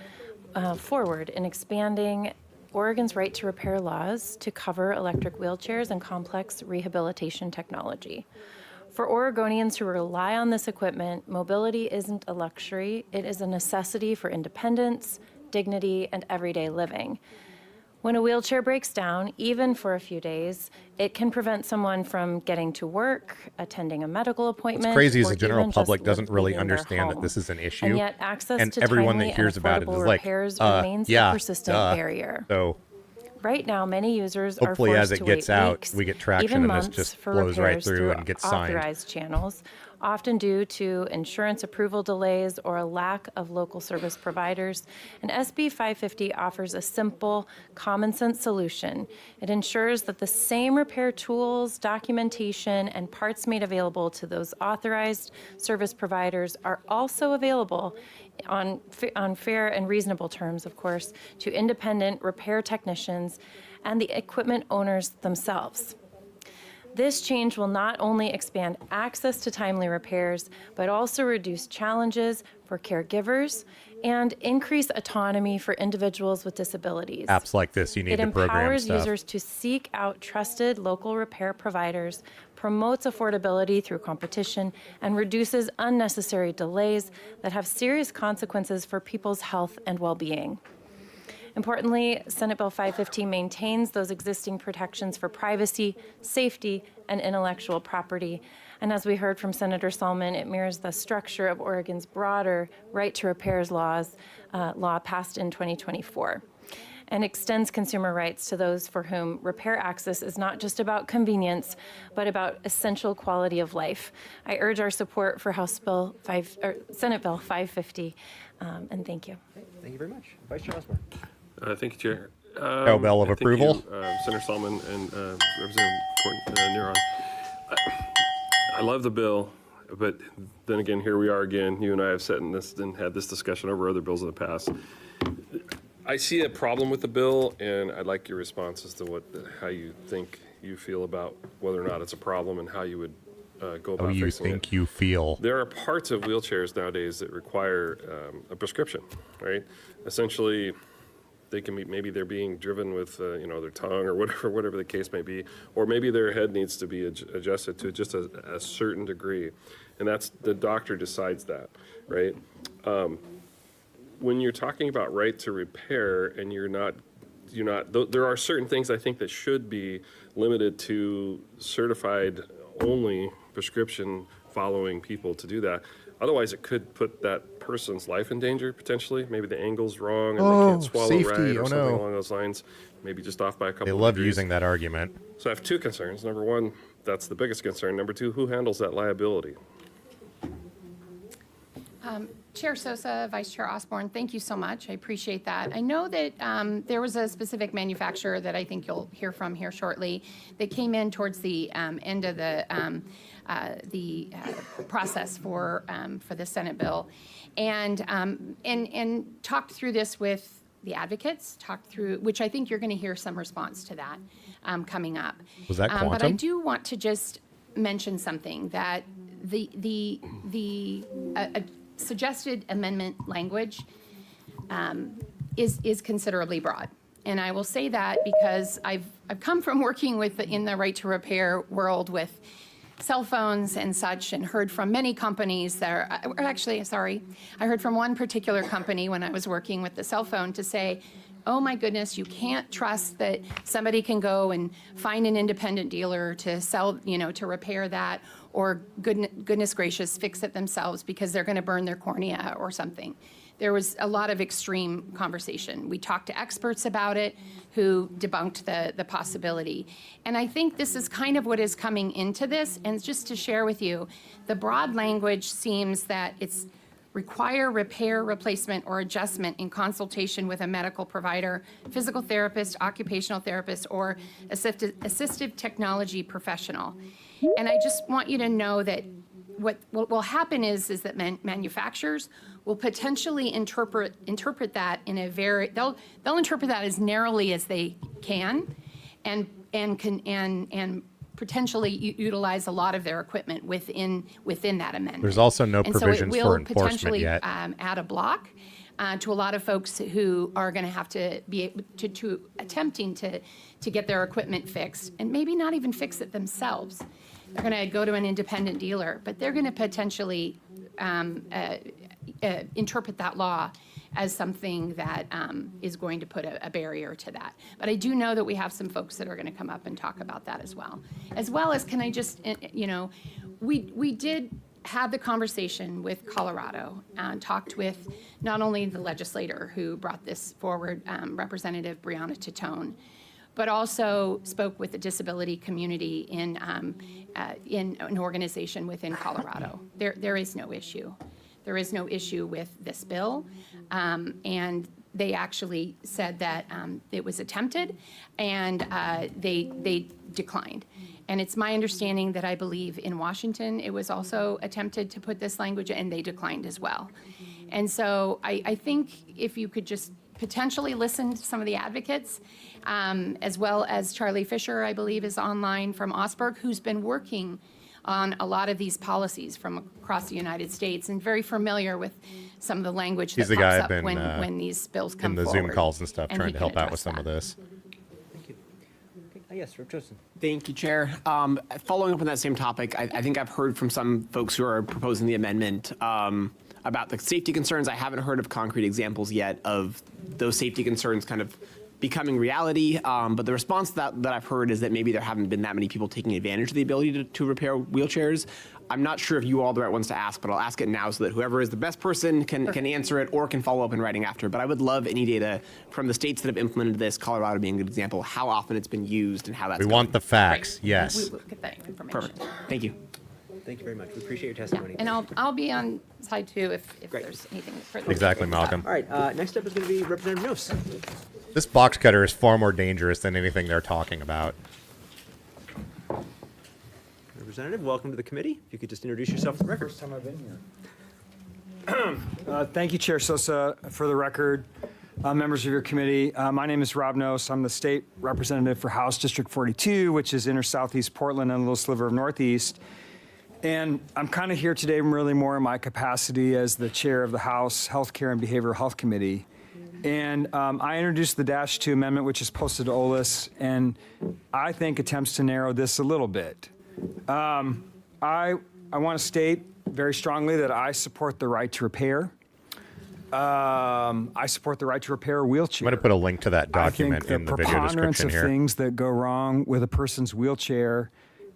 forward in expanding Oregon's right to repair laws to cover electric wheelchairs and complex rehabilitation technology. For Oregonians who rely on this equipment, mobility isn't a luxury, it is a necessity for independence, dignity, and everyday living. When a wheelchair breaks down, even for a few days, it can prevent someone from getting to work, attending a medical appointment. What's crazy is the general public doesn't really understand that this is an issue. And yet access and to everyone timely that hears and about it affordable is like, repairs remains a persistent barrier. So right now, many users hopefully are as forced it to gets wait out, weeks, we get traction even and this months just for blows right repairs through and gets signed. authorized channels, often due to insurance approval delays or a lack of local service providers. And SB-550 offers a simple, common-sense solution. It ensures that the same repair tools, documentation, and parts made available to those authorized service providers are also available on fair and reasonable terms, of course, to independent repair technicians and the equipment owners themselves. This change will not only expand access to timely repairs, but also reduce challenges for caregivers and increase autonomy for individuals with disabilities. Apps like this, you need to program empowers stuff. users to seek out trusted local repair providers, promotes affordability through competition, and reduces unnecessary delays that have serious consequences for people's health and well-being. Importantly, Senate Bill 550 maintains those existing protections for privacy, safety, and intellectual property. And as we heard from Senator Salmon, it mirrors the structure of Oregon's broader right to repairs law passed in 2024, and extends consumer rights to those for whom repair access is not just about convenience, but about essential quality of life. I urge our support for Senate Bill 550, and thank you. Okay, thank you very much. Vice Chair Osborne. Thank you, Chair. Bell of approval. Senator Salmon and Representative Neron. I love the bill, but then again, here we are again. You and I have sat in this and had this discussion over other bills in the past. I see a problem with the bill, and I'd like your response as to how you think you feel about whether or not it's a problem and how you would go about fixing it. How you think you feel. There are parts of wheelchairs nowadays that require a prescription, right? Essentially, they can be, maybe they're being driven with their tongue or whatever the case may be, or maybe their head needs to be adjusted to just a certain degree, and that's the doctor decides that, right? when you're talking about right to repair and there are certain things I think that should be limited to certified only prescription following people to do that. Otherwise, it could put that person's life in danger potentially. Maybe the angle's wrong and they can't swallow safety. right or Oh, something no. along those lines. Maybe just off by a couple They of love degrees. using that argument. So I have two concerns. Number one, that's the biggest concern. Number two, who handles that liability? Chair Sosa, Vice Chair Osborne, thank you so much. I appreciate that. I know that there was a specific manufacturer that I think you'll hear from here shortly that came in towards the end of the process for the Senate bill, and talked through this with the advocates, which I think you're going to hear some response to that coming up. Was that quantum? But I do want to just mention something that the suggested amendment language is considerably broad. And I will say that because I've come from working in the right to repair world with cell phones and such, and heard from many companies that I heard from one particular company when I was working with the cell phone to say, oh my goodness, you can't trust that somebody can go and find an independent dealer to sell, to repair that, or goodness gracious, fix it themselves because they're going to burn their cornea or something. There was a lot of extreme conversation. We talked to experts about it who debunked the possibility. And I think this is kind of what is coming into this. And just to share with you, the broad language seems that it's require repair, replacement, or adjustment in consultation with a medical provider, physical therapist, occupational therapist, or assistive technology professional. And I just want you to know that what will happen is that manufacturers will potentially interpret that in a they'll interpret that as narrowly as they can, and potentially utilize a lot of their equipment within that amendment. There's also no And so provisions it for will enforcement potentially yet. add a block to a lot of folks who are going to have to be able to attempting to get their equipment fixed, and maybe not even fix it themselves. They're going to go to an independent dealer, but they're going to potentially interpret that law as something that is going to put a barrier to that. But I do know that we have some folks that are going to come up and talk about that as well. As well as, can I just, we did have the conversation with Colorado and talked with not only the legislator who brought this forward, Representative Brianna Titone, but also spoke with the disability community in an organization within Colorado. There is no issue. There is no issue with this bill. And they actually said that it was attempted, and they declined. And it's my understanding that I believe in Washington it was also attempted to put this language, and they declined as well. And so I think if you could just potentially listen to some of the advocates, as well as Charlie Fisher, I believe, is online from Osberg, who's been working on a lot of these policies from across the United States and very familiar with some of the language that He's the guy pops I've up been when these bills come in the forward. Zoom calls and stuff, and trying he to can help out with address some of that. this. Thank you. Okay. Yes, Rep. Joseph. Thank you, Chair. Following up on that same topic, I think I've heard from some folks who are proposing the amendment about the safety concerns. I haven't heard of concrete examples yet of those safety concerns kind of becoming reality. But the response that I've heard is that maybe there haven't been that many people taking advantage of the ability to repair wheelchairs. I'm not sure if you all are the right ones to ask, but I'll ask it now so that whoever is the best person can answer it or can follow up in writing after. But I would love any data from the states that have implemented this, Colorado being a good example, how often it's been used and how that's We going. want the facts, yes. We will get that information. Perfect. Thank you. Thank you very much. We appreciate your testimony. And I'll be on side two if there's anything further. Exactly, Malcolm. All right, next up is going to be Representative Nose. This box cutter is far more dangerous than anything they're talking about. Representative, welcome to the committee. If you could just introduce yourself for the record. First time I've been here. Thank you, Chair Sosa. For the record, members of your committee, my name is Rob Nose. I'm the state representative for House District 42, which is inner southeast Portland and a little sliver of northeast. And I'm kind of here today really more in my capacity as the chair of the House Healthcare and Behavioral Health Committee. And I introduced the Dash 2 amendment, which is posted to OLIS, and I think attempts to narrow this a little bit. I want to state very strongly that I support the right to repair. I support the right to repair a wheelchair. I'm going to put a link to that document I think in the video preponderance description of here. things that go wrong with a person's wheelchair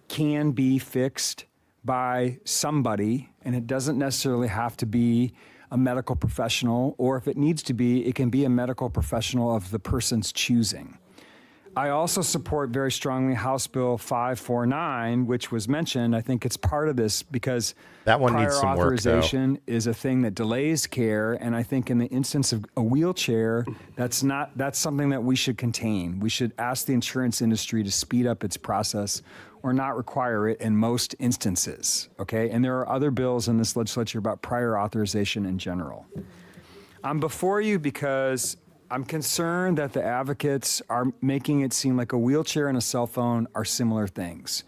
can be fixed by somebody, and it doesn't necessarily have to be a medical professional, or if it needs to be, it can be a medical professional of the person's choosing. I also support very strongly House Bill 549, which was mentioned. I think it's part of this because that one prior needs some work, authorization is a thing that delays care, and I think in the instance of a wheelchair, that's something that we should contain. We should ask the insurance industry to speed up its process or not require it in most instances, okay? And there are other bills in this legislature about prior authorization in general. I'm before you because I'm concerned that the advocates are making it seem like a wheelchair and a cell phone are similar things.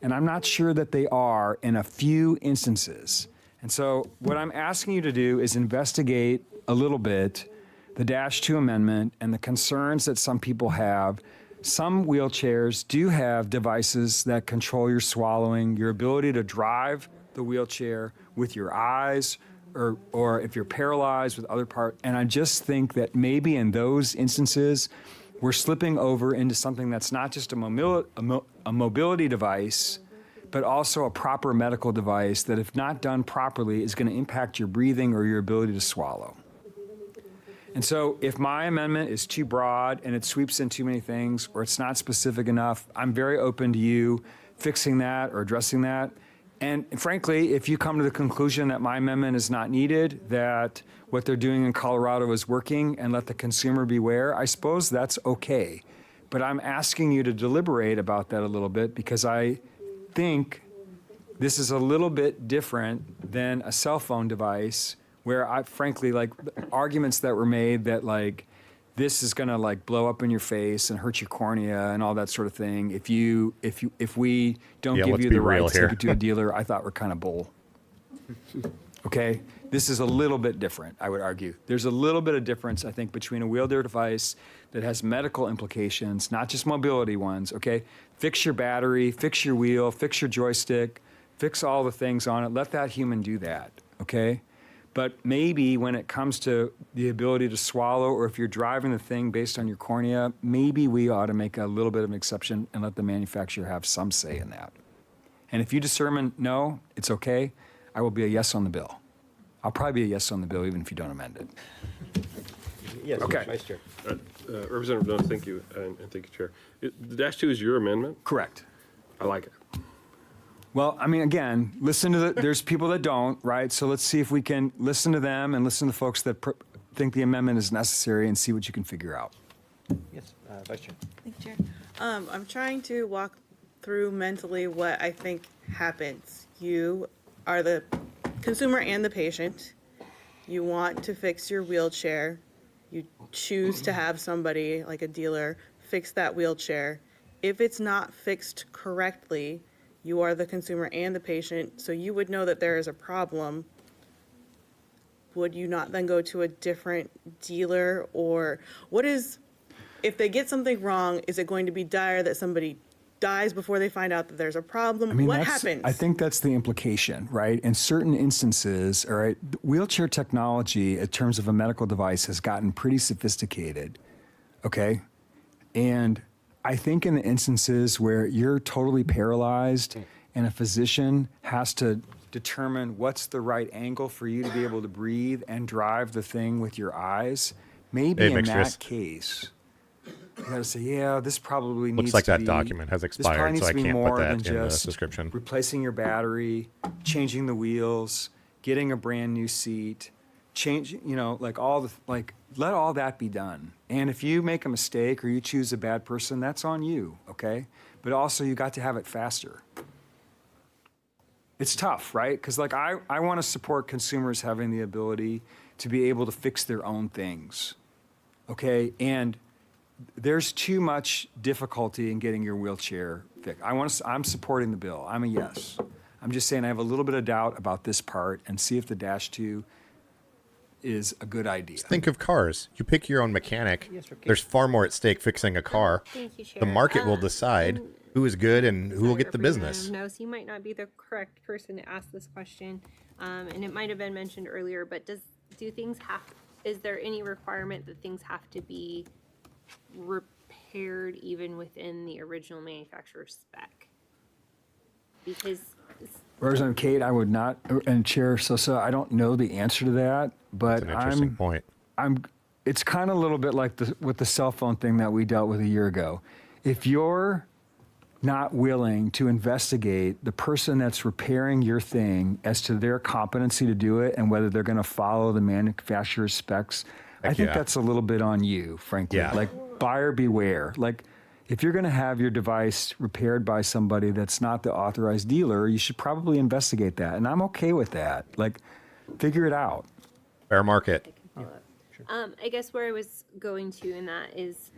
And I'm not sure that they are in a few instances. And so what I'm asking you to do is investigate a little bit the -2 amendment and the concerns that some people have. Some wheelchairs do have devices that control your swallowing, your ability to drive the wheelchair with your eyes, or if you're paralyzed with other parts. And I just think that maybe in those instances, we're slipping over into something that's not just a mobility device, but also a proper medical device that, if not done properly, is going to impact your breathing or your ability to swallow. And so if my amendment is too broad and it sweeps in too many things, or it's not specific enough, I'm very open to you fixing that or addressing that. And frankly, if you come to the conclusion that my amendment is not needed, that what they're doing in Colorado is working, and let the consumer beware, I suppose that's okay. But I'm asking you to deliberate about that a little bit, because I think this is a little bit different than a cell phone device, where I frankly, like, arguments that were made that, like, this is going to, like, blow up in your face and hurt your cornea and all that sort of thing. If we don't give you the right to take it to a dealer, I thought we're kind of bull. Okay? This is a little bit different, I would argue. There's a little bit of difference, I think, between a wheelchair device that has medical implications, not just mobility ones, okay? Fix your battery, fix your wheel, fix your joystick, fix all the things on it. Let that human do that, okay? But maybe when it comes to the ability to swallow, or if you're driving the thing based on your cornea, maybe we ought to make a little bit of an exception and let the manufacturer have some say in that. And if you determine, no, it's okay, I will be a yes on the bill. I'll probably be a yes on the bill even if you don't amend it. Yes, Okay. Vice Chair. Representative Dunn, thank you, and thank you, Chair. The -2 is your amendment? Correct. I like it. Well, I mean, again, listen to there's people that don't, right? So let's see if we can listen to them and listen to folks that think the amendment is necessary, and see what you can figure out. Yes, Vice Chair. Thank you, Chair. I'm trying to walk through mentally what I think happens. You are the consumer and the patient. You want to fix your wheelchair. You choose to have somebody, like a dealer, fix that wheelchair. If it's not fixed correctly, you are the consumer and the patient, so you would know that there is a problem. Would you not then go to a different dealer? Or what is, if they get something wrong, is it going to be dire that somebody dies before they find out that there's a problem? I mean, what happens? I think that's the implication, right? In certain instances, all right, wheelchair technology in terms of a medical device has gotten pretty sophisticated, okay? And I think in the instances where you're totally paralyzed and a physician has to determine what's the right angle for you to be able to breathe and drive the thing with your eyes, maybe in that case, you got to say, yeah, this probably needs to be... Looks like that document has expired, so I can't put that in the description. Replacing your battery, changing the wheels, getting a brand new seat, like all the, like, let all that be done. And if you make a mistake or you choose a bad person, that's on you, okay? But also you got to have it faster. It's tough, right? Because, like, I want to support consumers having the ability to be able to fix their own things, okay? And there's too much difficulty in getting your wheelchair fixed. I'm supporting the bill. I'm a yes. I'm just saying I have a little bit of doubt about this part, and see if the -2 is a good idea. Think of cars. You pick your own mechanic. There's far more at stake fixing a car. Thank you, Chair. The market will decide who is good and who will get the business. No, so you might not be the correct person to ask this question, and it might have been mentioned earlier, but do things have, is there any requirement that things have to be repaired even within the original manufacturer's spec? Because Representative Kate, I would not, and Chair Sosa, I don't know the answer to that, but That's an interesting point. It's kind of a little bit like with the cell phone thing that we dealt with a year ago. If you're not willing to investigate the person that's repairing your thing as to their competency to do it and whether they're going to follow the manufacturer's specs, I think that's a little bit on you, frankly. Yeah. Like, buyer beware. Like, if you're going to have your device repaired by somebody that's not the authorized dealer, you should probably investigate that. And I'm okay with that. Like, figure it out. Fair market. I guess where I was going to in that is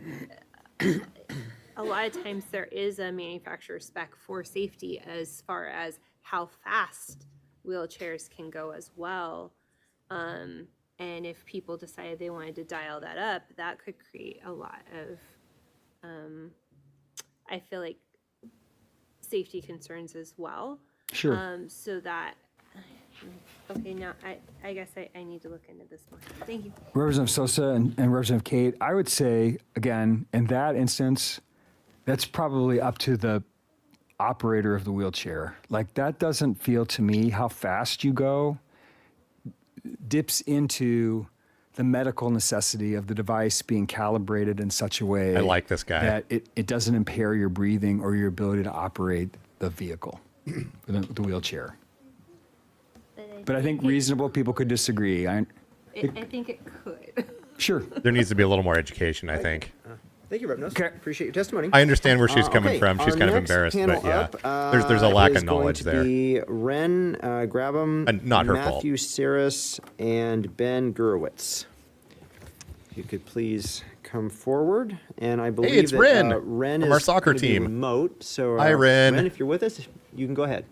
a lot of times there is a manufacturer spec for safety as far as how fast wheelchairs can go as well. And if people decided they wanted to dial that up, that could create a lot of, I feel like, safety concerns as well. Sure. So that, okay, now I guess I need to look into this more. Thank you. Representative Sosa and Representative Kate, I would say, again, in that instance, that's probably up to the operator of the wheelchair. Like, that doesn't feel to me how fast you go dips into the medical necessity of the device being calibrated in such a way I like this guy. that it doesn't impair your breathing or your ability to operate the vehicle, the wheelchair. But I think reasonable people could disagree. I think it could. Sure. There needs to be a little more education, I think. Thank you, Rep. Okay. Appreciate your testimony. I understand where she's coming from. She's our kind of next embarrassed, panel but yeah, up, there's a lack is of knowledge going to Be Ren Grabham, Not her fault. Matthew Saris, and Ben Gurewitz. If you could please come forward, and I believe it's that, Ren Ren from is our soccer gonna be team. remote. So Hi, Ren. Ren, if you're with us, you can go ahead.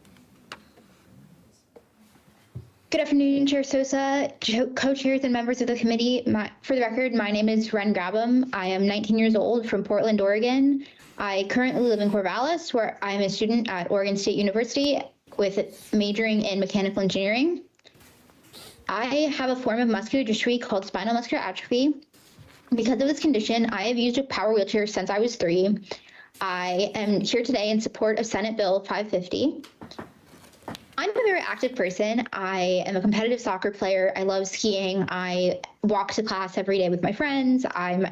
Good afternoon, Chair Sosa, co-chairs and members of the committee. For the record, my name is Ren Grabham. I am 19 years old from Portland, Oregon. I currently live in Corvallis, where I'm a student at Oregon State University with majoring in mechanical engineering. I have a form of muscular dystrophy called spinal muscular atrophy. Because of this condition, I have used a power wheelchair since I was 3. I am here today in support of Senate Bill 550. I'm a very active person. I am a competitive soccer player. I love skiing. I walk to class every day with my friends. I'm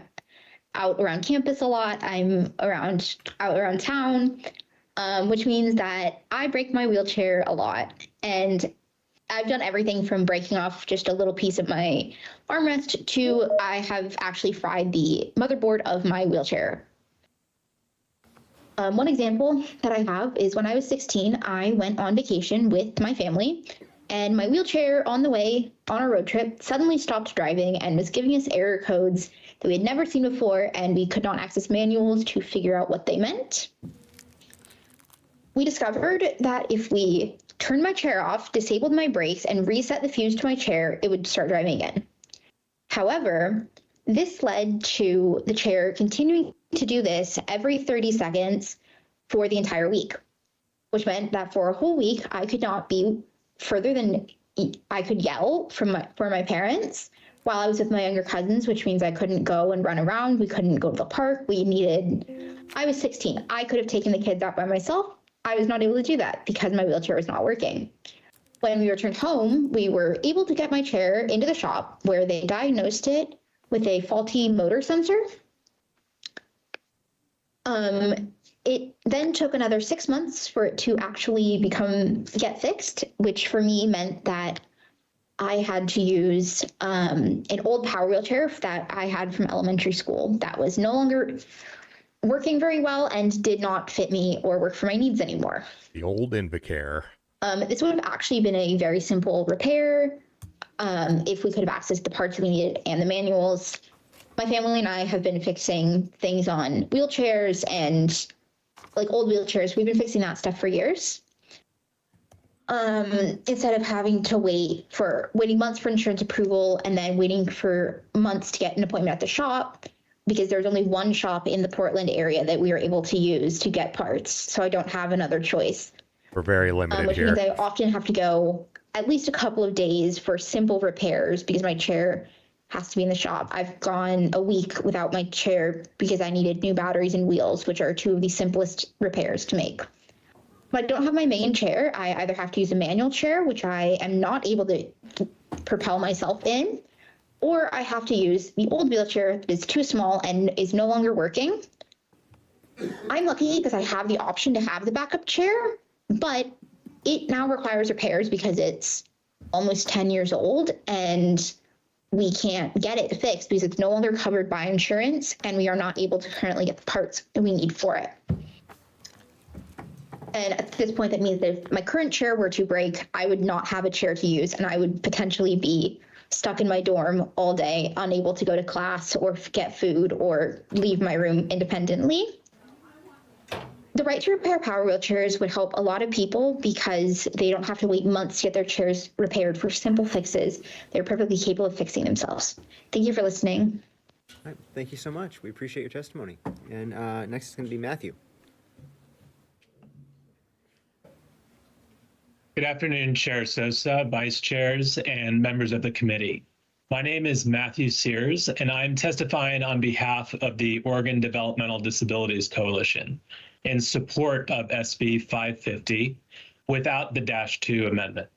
out around campus a lot. I'm out around town, which means that I break my wheelchair a lot. And I've done everything from breaking off just a little piece of my armrest to I have actually fried the motherboard of my wheelchair. One example that I have is when I was 16, I went on vacation with my family, and my wheelchair on the way on a road trip suddenly stopped driving and was giving us error codes that we had never seen before, and we could not access manuals to figure out what they meant. We discovered that if we turned my chair off, disabled my brakes, and reset the fuse to my chair, it would start driving again. However, this led to the chair continuing to do this every 30 seconds for the entire week, which meant that for a whole week, I could not be further than I could yell for my parents while I was with my younger cousins, which means I couldn't go and run around. We couldn't go to the park. I was 16. I could have taken the kids out by myself. I was not able to do that because my wheelchair was not working. When we returned home, we were able to get my chair into the shop where they diagnosed it with a faulty motor sensor. It then took another 6 months for it to actually get fixed, which for me meant that I had to use an old power wheelchair that I had from elementary school that was no longer working very well and did not fit me or work for my needs anymore. The old Invacare. This would have actually been a very simple repair if we could have accessed the parts we needed and the manuals. My family and I have been fixing things on wheelchairs and like old wheelchairs. We've been fixing that stuff for years. Instead of having to waiting months for insurance approval and then waiting for months to get an appointment at the shop, because there's only one shop in the Portland area that we were able to use to get parts. So I don't have another choice. We're very limited which here. means I often have to go at least a couple of days for simple repairs because my chair has to be in the shop. I've gone a week without my chair because I needed new batteries and wheels, which are two of the simplest repairs to make. When I don't have my main chair, I either have to use a manual chair, which I am not able to propel myself in, or I have to use the old wheelchair that is too small and is no longer working. I'm lucky because I have the option to have the backup chair, but it now requires repairs because it's almost 10 years old and we can't get it fixed because it's no longer covered by insurance and we are not able to currently get the parts that we need for it. And at this point, that means that if my current chair were to break, I would not have a chair to use and I would potentially be stuck in my dorm all day, unable to go to class or get food or leave my room independently. The right to repair power wheelchairs would help a lot of people because they don't have to wait months to get their chairs repaired for simple fixes. They're perfectly capable of fixing themselves. Thank you for listening. All right, thank you so much. We appreciate your testimony. And next is going to be Matthew. Good afternoon, Chair Sosa, Vice Chairs, and members of the committee. My name is Matthew Sears, and I'm testifying on behalf of the Oregon Developmental Disabilities Coalition in support of SB-550 without the -2 amendment.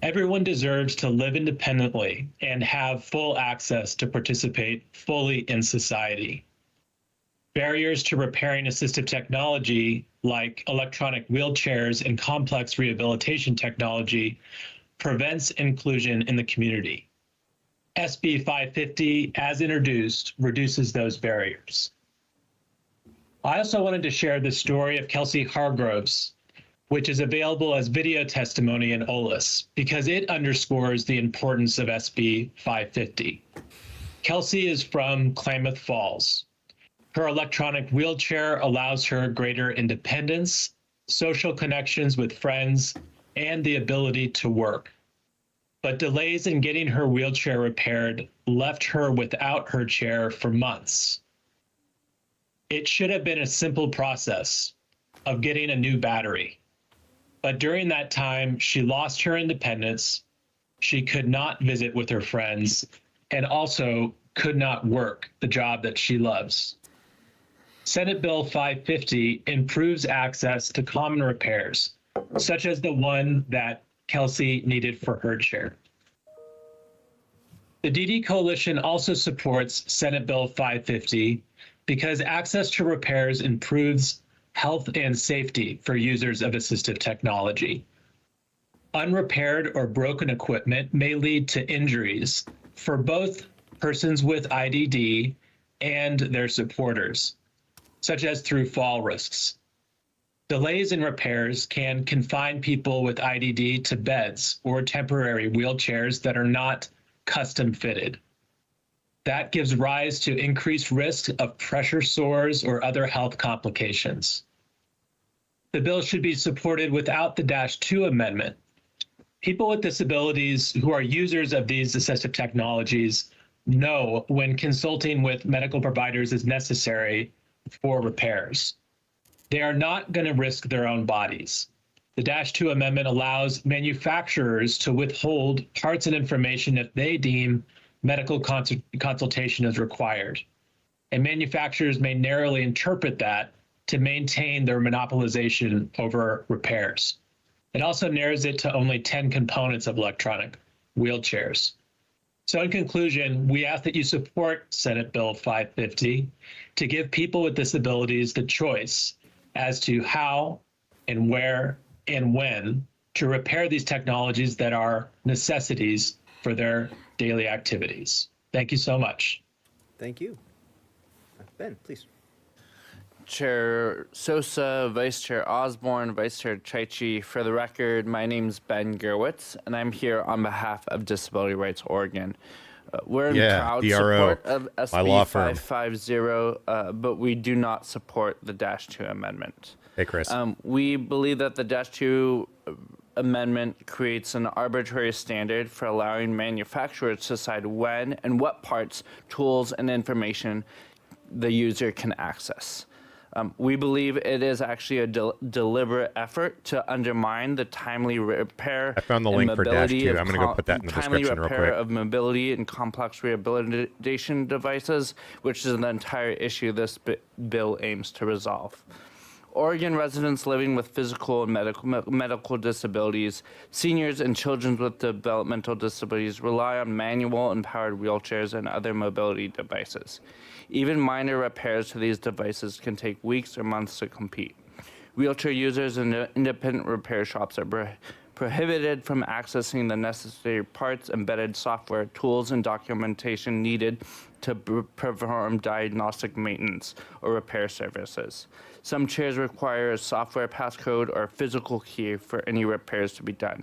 Everyone deserves to live independently and have full access to participate fully in society. Barriers to repairing assistive technology like electronic wheelchairs and complex rehabilitation technology prevents inclusion in the community. SB-550, as introduced, reduces those barriers. I also wanted to share the story of Kelsey Hargroves, which is available as video testimony in OLIS, because it underscores the importance of SB-550. Kelsey is from Klamath Falls. Her electronic wheelchair allows her greater independence, social connections with friends, and the ability to work. But delays in getting her wheelchair repaired left her without her chair for months. It should have been a simple process of getting a new battery. But during that time, she lost her independence, she could not visit with her friends, and also could not work the job that she loves. Senate Bill 550 improves access to common repairs, such as the one that Kelsey needed for her chair. The DD Coalition also supports Senate Bill 550 because access to repairs improves health and safety for users of assistive technology. Unrepaired or broken equipment may lead to injuries for both persons with IDD and their supporters, such as through fall risks. Delays in repairs can confine people with IDD to beds or temporary wheelchairs that are not custom fitted. That gives rise to increased risk of pressure sores or other health complications. The bill should be supported without the -2 amendment. People with disabilities who are users of these assistive technologies know when consulting with medical providers is necessary for repairs. They are not going to risk their own bodies. The -2 amendment allows manufacturers to withhold parts and information if they deem medical consultation is required. And manufacturers may narrowly interpret that to maintain their monopolization over repairs. It also narrows it to only 10 components of electronic wheelchairs. So in conclusion, we ask that you support Senate Bill 550 to give people with disabilities the choice as to how and where and when to repair these technologies that are necessities for their daily activities. Thank you so much. Thank you. Ben, please. Chair Sosa, Vice Chair Osborne, Vice Chair Chaichi. For the record, my name's Ben Gerwitz, and I'm here on behalf of Disability Rights Oregon. We're in proud DRO, support of my law firm. SB-550, but we do not support the -2 amendment. Hey, Chris. We believe that the -2 amendment creates an arbitrary standard for allowing manufacturers to decide when and what parts, tools, and information the user can access. We believe it is actually a deliberate effort to undermine the timely repair. I found the link for Dash 2. I'm going to go put that in the description real quick. Of mobility and complex rehabilitation devices, which is the entire issue this bill aims to resolve. Oregon residents living with physical and medical disabilities, seniors and children with developmental disabilities rely on manual and powered wheelchairs and other mobility devices. Even minor repairs to these devices can take weeks or months to complete. Wheelchair users and independent repair shops are prohibited from accessing the necessary parts, embedded software, tools, and documentation needed to perform diagnostic maintenance or repair services. Some chairs require a software passcode or a physical key for any repairs to be done.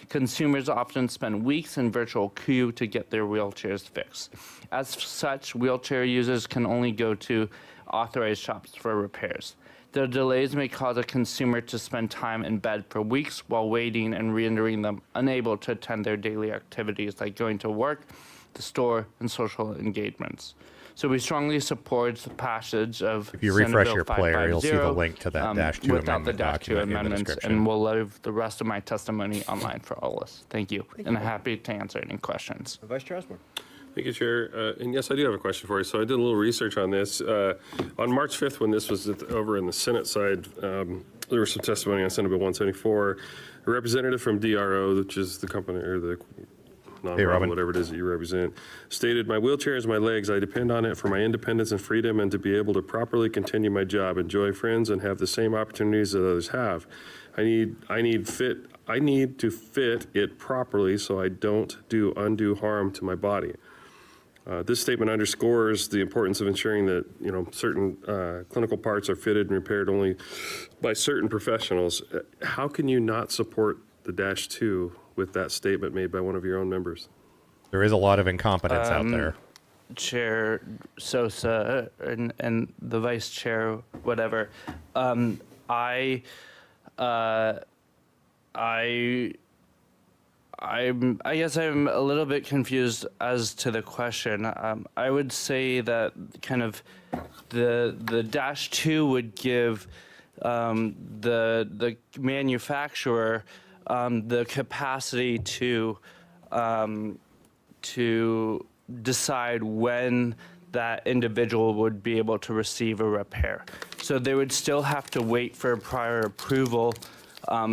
Consumers often spend weeks in virtual queue to get their wheelchairs fixed. As such, wheelchair users can only go to authorized shops for repairs. The delays may cause a consumer to spend time in bed for weeks while waiting and rendering them unable to attend their daily activities like going to work, the store, and social engagements. So we strongly support the passage of If you refresh your player, you'll see the link to that Dash 2 without the amendment Dash 2 document in the amendments, description. and we'll leave the rest of my testimony online for all of us. Thank you, and I'm happy to answer any questions. Vice Chair Osborne. Thank you, Chair. And yes, I do have a question for you. So I did a little research on this. On March 5th, when this was over in the Senate side, there was some testimony on Senate Bill 174. A representative from DRO, which is the company or the nonprofit, whatever it is that you represent, stated, "My wheelchair is my legs. I depend on it for my independence and freedom and to be able to properly continue my job, enjoy friends, and have the same opportunities that others have. I need to fit it properly so I don't do undue harm to my body." This statement underscores the importance of ensuring that certain clinical parts are fitted and repaired only by certain professionals. How can you not support the Dash 2 with that statement made by one of your own members? There is a lot of incompetence out there. Chair Sosa and the Vice Chair, whatever. I guess I'm a little bit confused as to the question. I would say that kind of the Dash 2 would give the manufacturer the capacity to decide when that individual would be able to receive a repair. So they would still have to wait for prior approval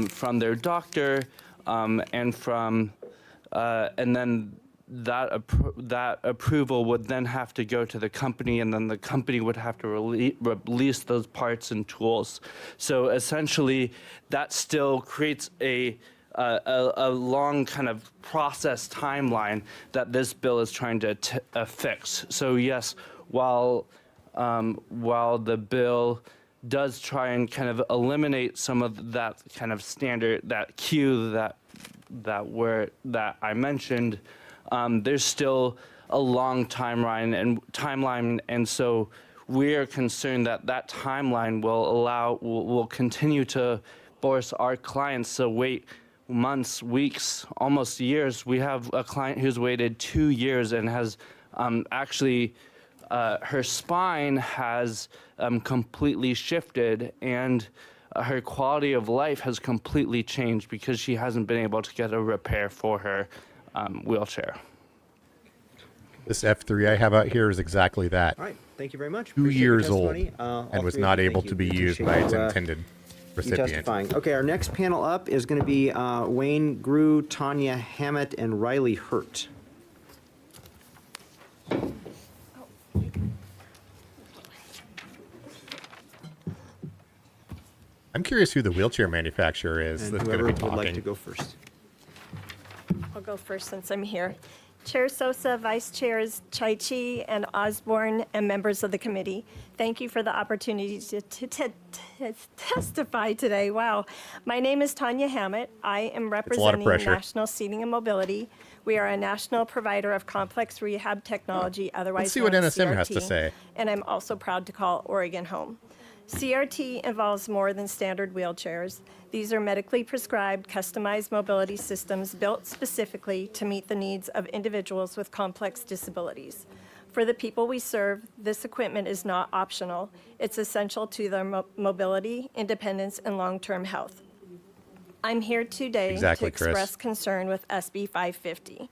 from their doctor. And then that approval would then have to go to the company, and then the company would have to release those parts and tools. So essentially, that still creates a long kind of process timeline that this bill is trying to fix. So yes, while the bill does try and kind of eliminate some of that kind of standard, that queue that I mentioned, there's still a long timeline, and so we are concerned that timeline will continue to force our clients to wait months, weeks, almost years. We have a client who's waited 2 years and has actually her spine has completely shifted, and her quality of life has completely changed because she hasn't been able to get a repair for her wheelchair. This F3 I have out here is exactly that. All right, thank you very much. 2 Appreciate your years old testimony. and was All three of not you, able thank to be you. used Appreciate by its you, intended you recipient. testifying. Okay, our next panel up is going to be Wayne Grew, Tanya Hammett, and Riley Hurt. I'm curious who the wheelchair manufacturer is And that's going to whoever be would talking. like to go first. I'll go first since I'm here. Chair Sosa, Vice Chairs Chaichi and Osborne, and members of the committee, thank you for the opportunity to testify today. Wow. My name is Tanya Hammett. I am representing National Seating and Mobility. We are a national provider of complex rehab technology, otherwise Let's see what known as NSM has to CRT, say. And I'm also proud to call Oregon home. CRT involves more than standard wheelchairs. These are medically prescribed, customized mobility systems built specifically to meet the needs of individuals with complex disabilities. For the people we serve, this equipment is not optional. It's essential to their mobility, independence, and long-term health. I'm here today to express concern with SB-550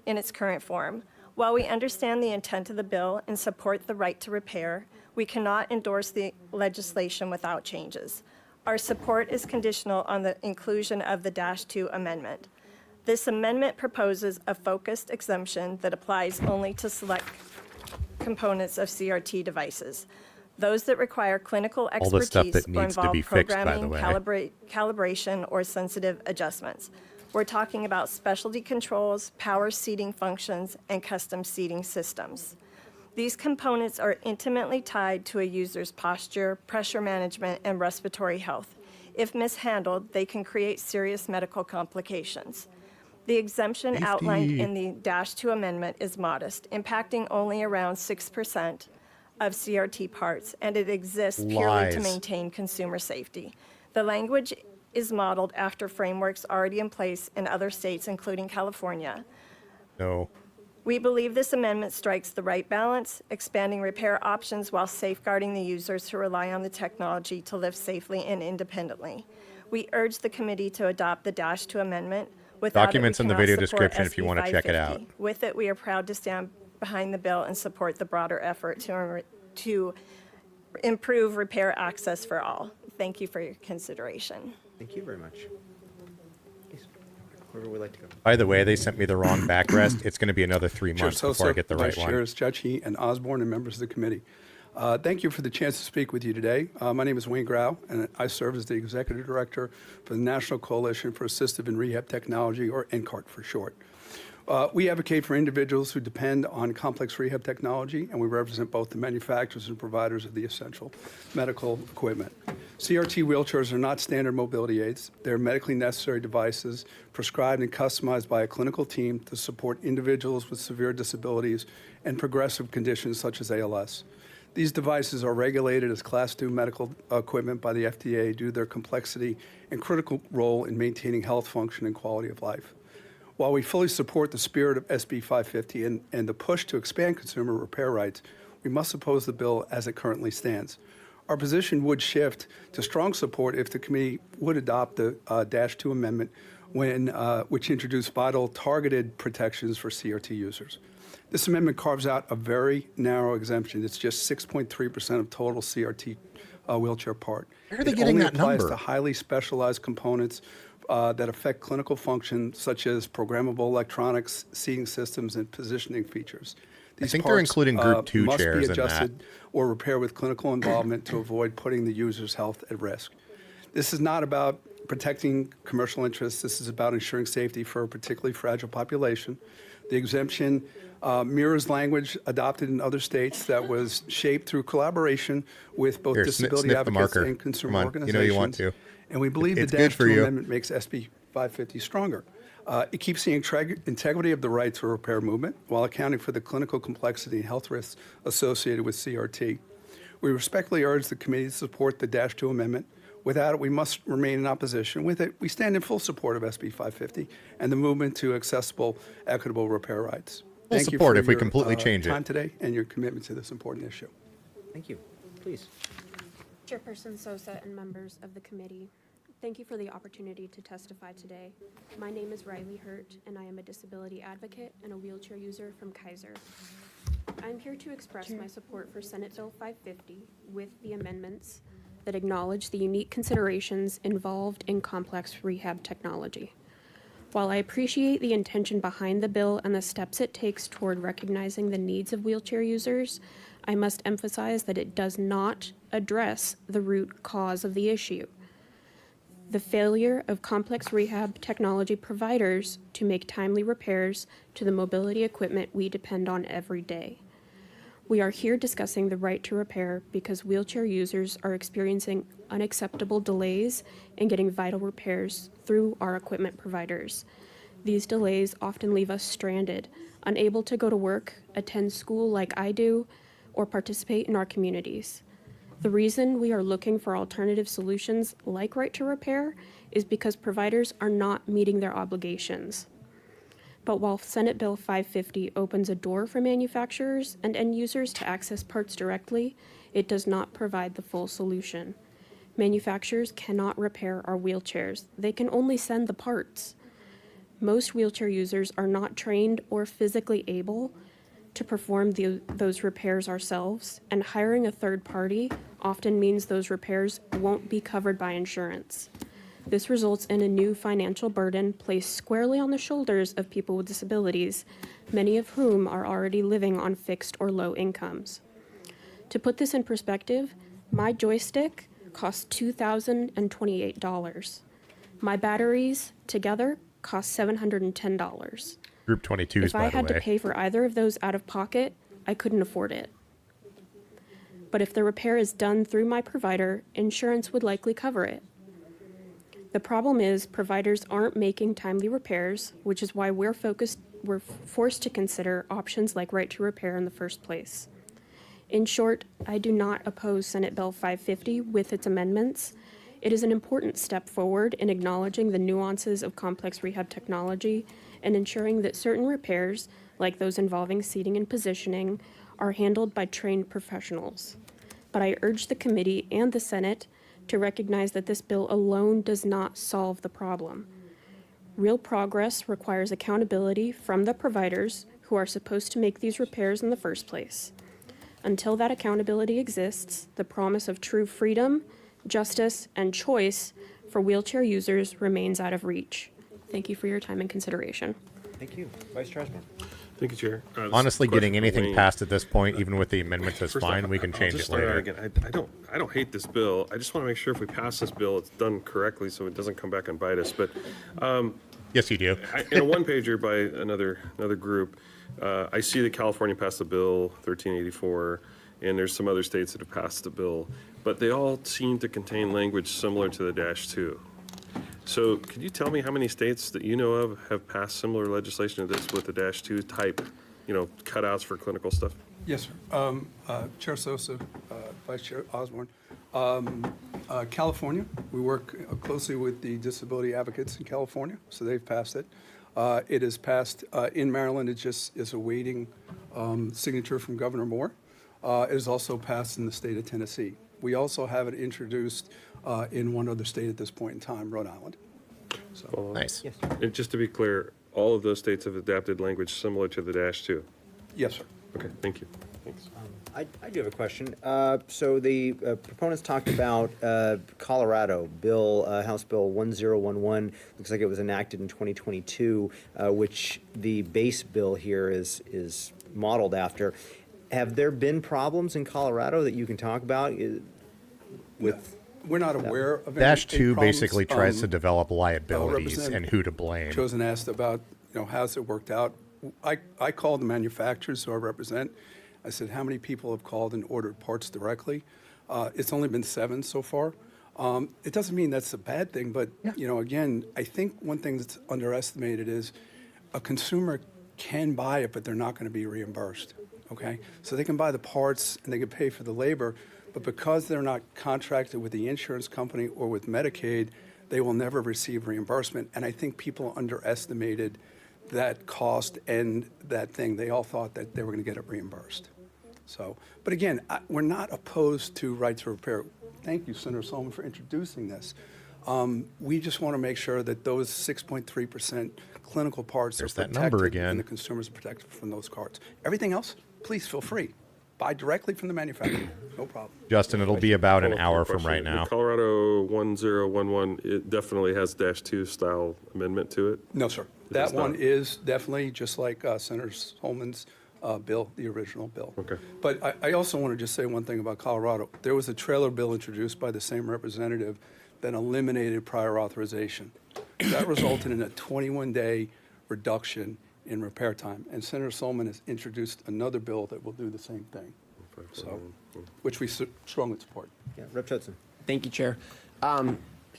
in its current form. While we understand the intent of the bill and support the right to repair, we cannot endorse the legislation without changes. Our support is conditional on the inclusion of the -2 amendment. This amendment proposes a focused exemption that applies only to select components of CRT devices. Those that require clinical expertise or involve programming, calibration, or sensitive adjustments. We're talking about specialty controls, power seating functions, and custom seating systems. These components are intimately tied to a user's posture, pressure management, and respiratory health. If mishandled, they can create serious medical complications. The exemption outlined in the -2 amendment is modest, impacting only around 6% of CRT parts, and it exists purely to maintain consumer safety. The language is modeled after frameworks already in place in other states, including California. No. We believe this amendment strikes the right balance, expanding repair options while safeguarding the users who rely on the technology to live safely and independently. We urge the committee to adopt the -2 amendment. Without Documents it, we in the cannot video support description if you want to check it out. SB-550. With it, we are proud to stand behind the bill and support the broader effort to improve repair access for all. Thank you for your consideration. Thank you very much. Please, whoever would like to go. By the way, they sent me the wrong backrest. It's going to be another 3 months before I get the right one. Chairs Chachi and Osborne and members of the committee. Thank you for the chance to speak with you today. My name is Wayne Grau, and I serve as the Executive Director for the National Coalition for Assistive and Rehab Technology, or NCART for short. We advocate for individuals who depend on complex rehab technology, and we represent both the manufacturers and providers of the essential medical equipment. CRT wheelchairs are not standard mobility aids. They're medically necessary devices prescribed and customized by a clinical team to support individuals with severe disabilities and progressive conditions such as ALS. These devices are regulated as Class II medical equipment by the FDA due to their complexity and critical role in maintaining health function and quality of life. While we fully support the spirit of SB-550 and the push to expand consumer repair rights, we must oppose the bill as it currently stands. Our position would shift to strong support if the committee would adopt the -2 amendment which introduced vital targeted protections for CRT users. This amendment carves out a very narrow exemption. It's just 6.3% of total CRT wheelchair part. Where are they getting that number? It only applies to highly specialized components that affect clinical function, such as programmable electronics, seating systems, and positioning features. I think they're including Group 2 must chairs be in that. adjusted or repaired with clinical involvement to avoid putting the user's health at risk. This is not about protecting commercial interests. This is about ensuring safety for a particularly fragile population. The exemption mirrors language adopted in other states that was shaped through collaboration with both disability advocates and consumer organizations. You know you want to. And we believe the -2 amendment makes SB-550 stronger. It keeps the integrity of the right to repair movement while accounting for the clinical complexity and health risks associated with CRT. We respectfully urge the committee to support the -2 amendment. Without it, we must remain in opposition. With it, we stand in full support of SB-550 and the movement to accessible, equitable repair rights. Full Thank support you if for we your completely change it. time today and your commitment to this important issue. Thank you. Please. Chairperson Sosa and members of the committee, thank you for the opportunity to testify today. My name is Riley Hurt, and I am a disability advocate and a wheelchair user from Kaiser. I'm here to express my support for Senate Bill 550 with the amendments that acknowledge the unique considerations involved in complex rehab technology. While I appreciate the intention behind the bill and the steps it takes toward recognizing the needs of wheelchair users, I must emphasize that it does not address the root cause of the issue: the failure of complex rehab technology providers to make timely repairs to the mobility equipment we depend on every day. We are here discussing the right to repair because wheelchair users are experiencing unacceptable delays in getting vital repairs through our equipment providers. These delays often leave us stranded, unable to go to work, attend school like I do, or participate in our communities. The reason we are looking for alternative solutions like right to repair is because providers are not meeting their obligations. But while Senate Bill 550 opens a door for manufacturers and end users to access parts directly, it does not provide the full solution. Manufacturers cannot repair our wheelchairs. They can only send the parts. Most wheelchair users are not trained or physically able to perform those repairs ourselves, and hiring a third party often means those repairs won't be covered by insurance. This results in a new financial burden placed squarely on the shoulders of people with disabilities, many of whom are already living on fixed or low incomes. To put this in perspective, my joystick costs $2,028. My batteries together cost $710. Group 22s, If I had to pay for either of those out of pocket, I couldn't afford it. But if the repair is done through my provider, insurance would likely cover it. The problem is providers aren't making timely repairs, which is why we're forced to consider options like right to repair in the first place. In short, I do not oppose Senate Bill 550 with its amendments. It is an important step forward in acknowledging the nuances of complex rehab technology and ensuring that certain repairs, like those involving seating and positioning, are handled by trained professionals. But I urge the committee and the Senate to recognize that this bill alone does not solve the problem. Real progress requires accountability from the providers who are supposed to make these repairs in the first place. Until that accountability exists, the promise of true freedom, justice, and choice for wheelchair users remains out of reach. Thank you for your time and consideration. Thank you. Vice Chair Osborne. Thank you, Chair. Honestly, getting anything passed at this point, even with the amendments, is fine. We can change it later. Again, I don't hate this bill. I just want to make sure if we pass this bill, it's done correctly so it doesn't come back and bite us. But yes, you do. In a one-pager by another group, I see that California passed the bill 1384, and there's some other states that have passed the bill, but they all seem to contain language similar to the -2. So could you tell me how many states that you know of have passed similar legislation to this with the -2 type, cutouts for clinical stuff? Yes, sir. Chair Sosa, Vice Chair Osborne. California, we work closely with the disability advocates in California, so they've passed it. It is passed in Maryland. It just is awaiting signature from Governor Moore. It is also passed in the state of Tennessee. We also have it introduced in one other state at this point in time, Rhode Island. So, nice. Yes. And just to be clear, all of those states have adapted language similar to the -2? Yes, sir. Okay, thank you. Thanks. I do have a question. So the proponents talked about Colorado, House Bill 1011. Looks like it was enacted in 2022, which the base bill here is modeled after. Have there been problems in Colorado that you can talk about with? We're not aware of any -2 problems. basically tries to develop liabilities and who to blame. Chosen asked about, how's it worked out? I called the manufacturers who I represent. I said, how many people have called and ordered parts directly? It's only been 7 so far. It doesn't mean that's a bad thing, but, again, I think one thing that's underestimated is a consumer can buy it, but they're not going to be reimbursed, okay? So they can buy the parts and they can pay for the labor, but because they're not contracted with the insurance company or with Medicaid, they will never receive reimbursement. And I think people underestimated that cost and that thing. They all thought that they were going to get it reimbursed. So, but again, we're not opposed to right to repair. Thank you, Senator Solomon, for introducing this. We just want to make sure that those 6.3% clinical parts There's are that number protected again. and the consumers are protected from those cards. Everything else, please feel free. Buy directly from the manufacturer, no problem. Justin, it'll be about an hour from Question. right now. The Colorado 1011, it definitely has -2 style amendment to it? No, sir. That one is definitely just like Senator Solomons bill, the original bill. Okay. But I also want to just say one thing about Colorado. There was a trailer bill introduced by the same representative that eliminated prior authorization. That resulted in a 21-day reduction in repair time. And Senator Solomon has introduced another bill that will do the same thing, so, which we strongly support. Yeah, Rep. Judson. Thank you, Chair.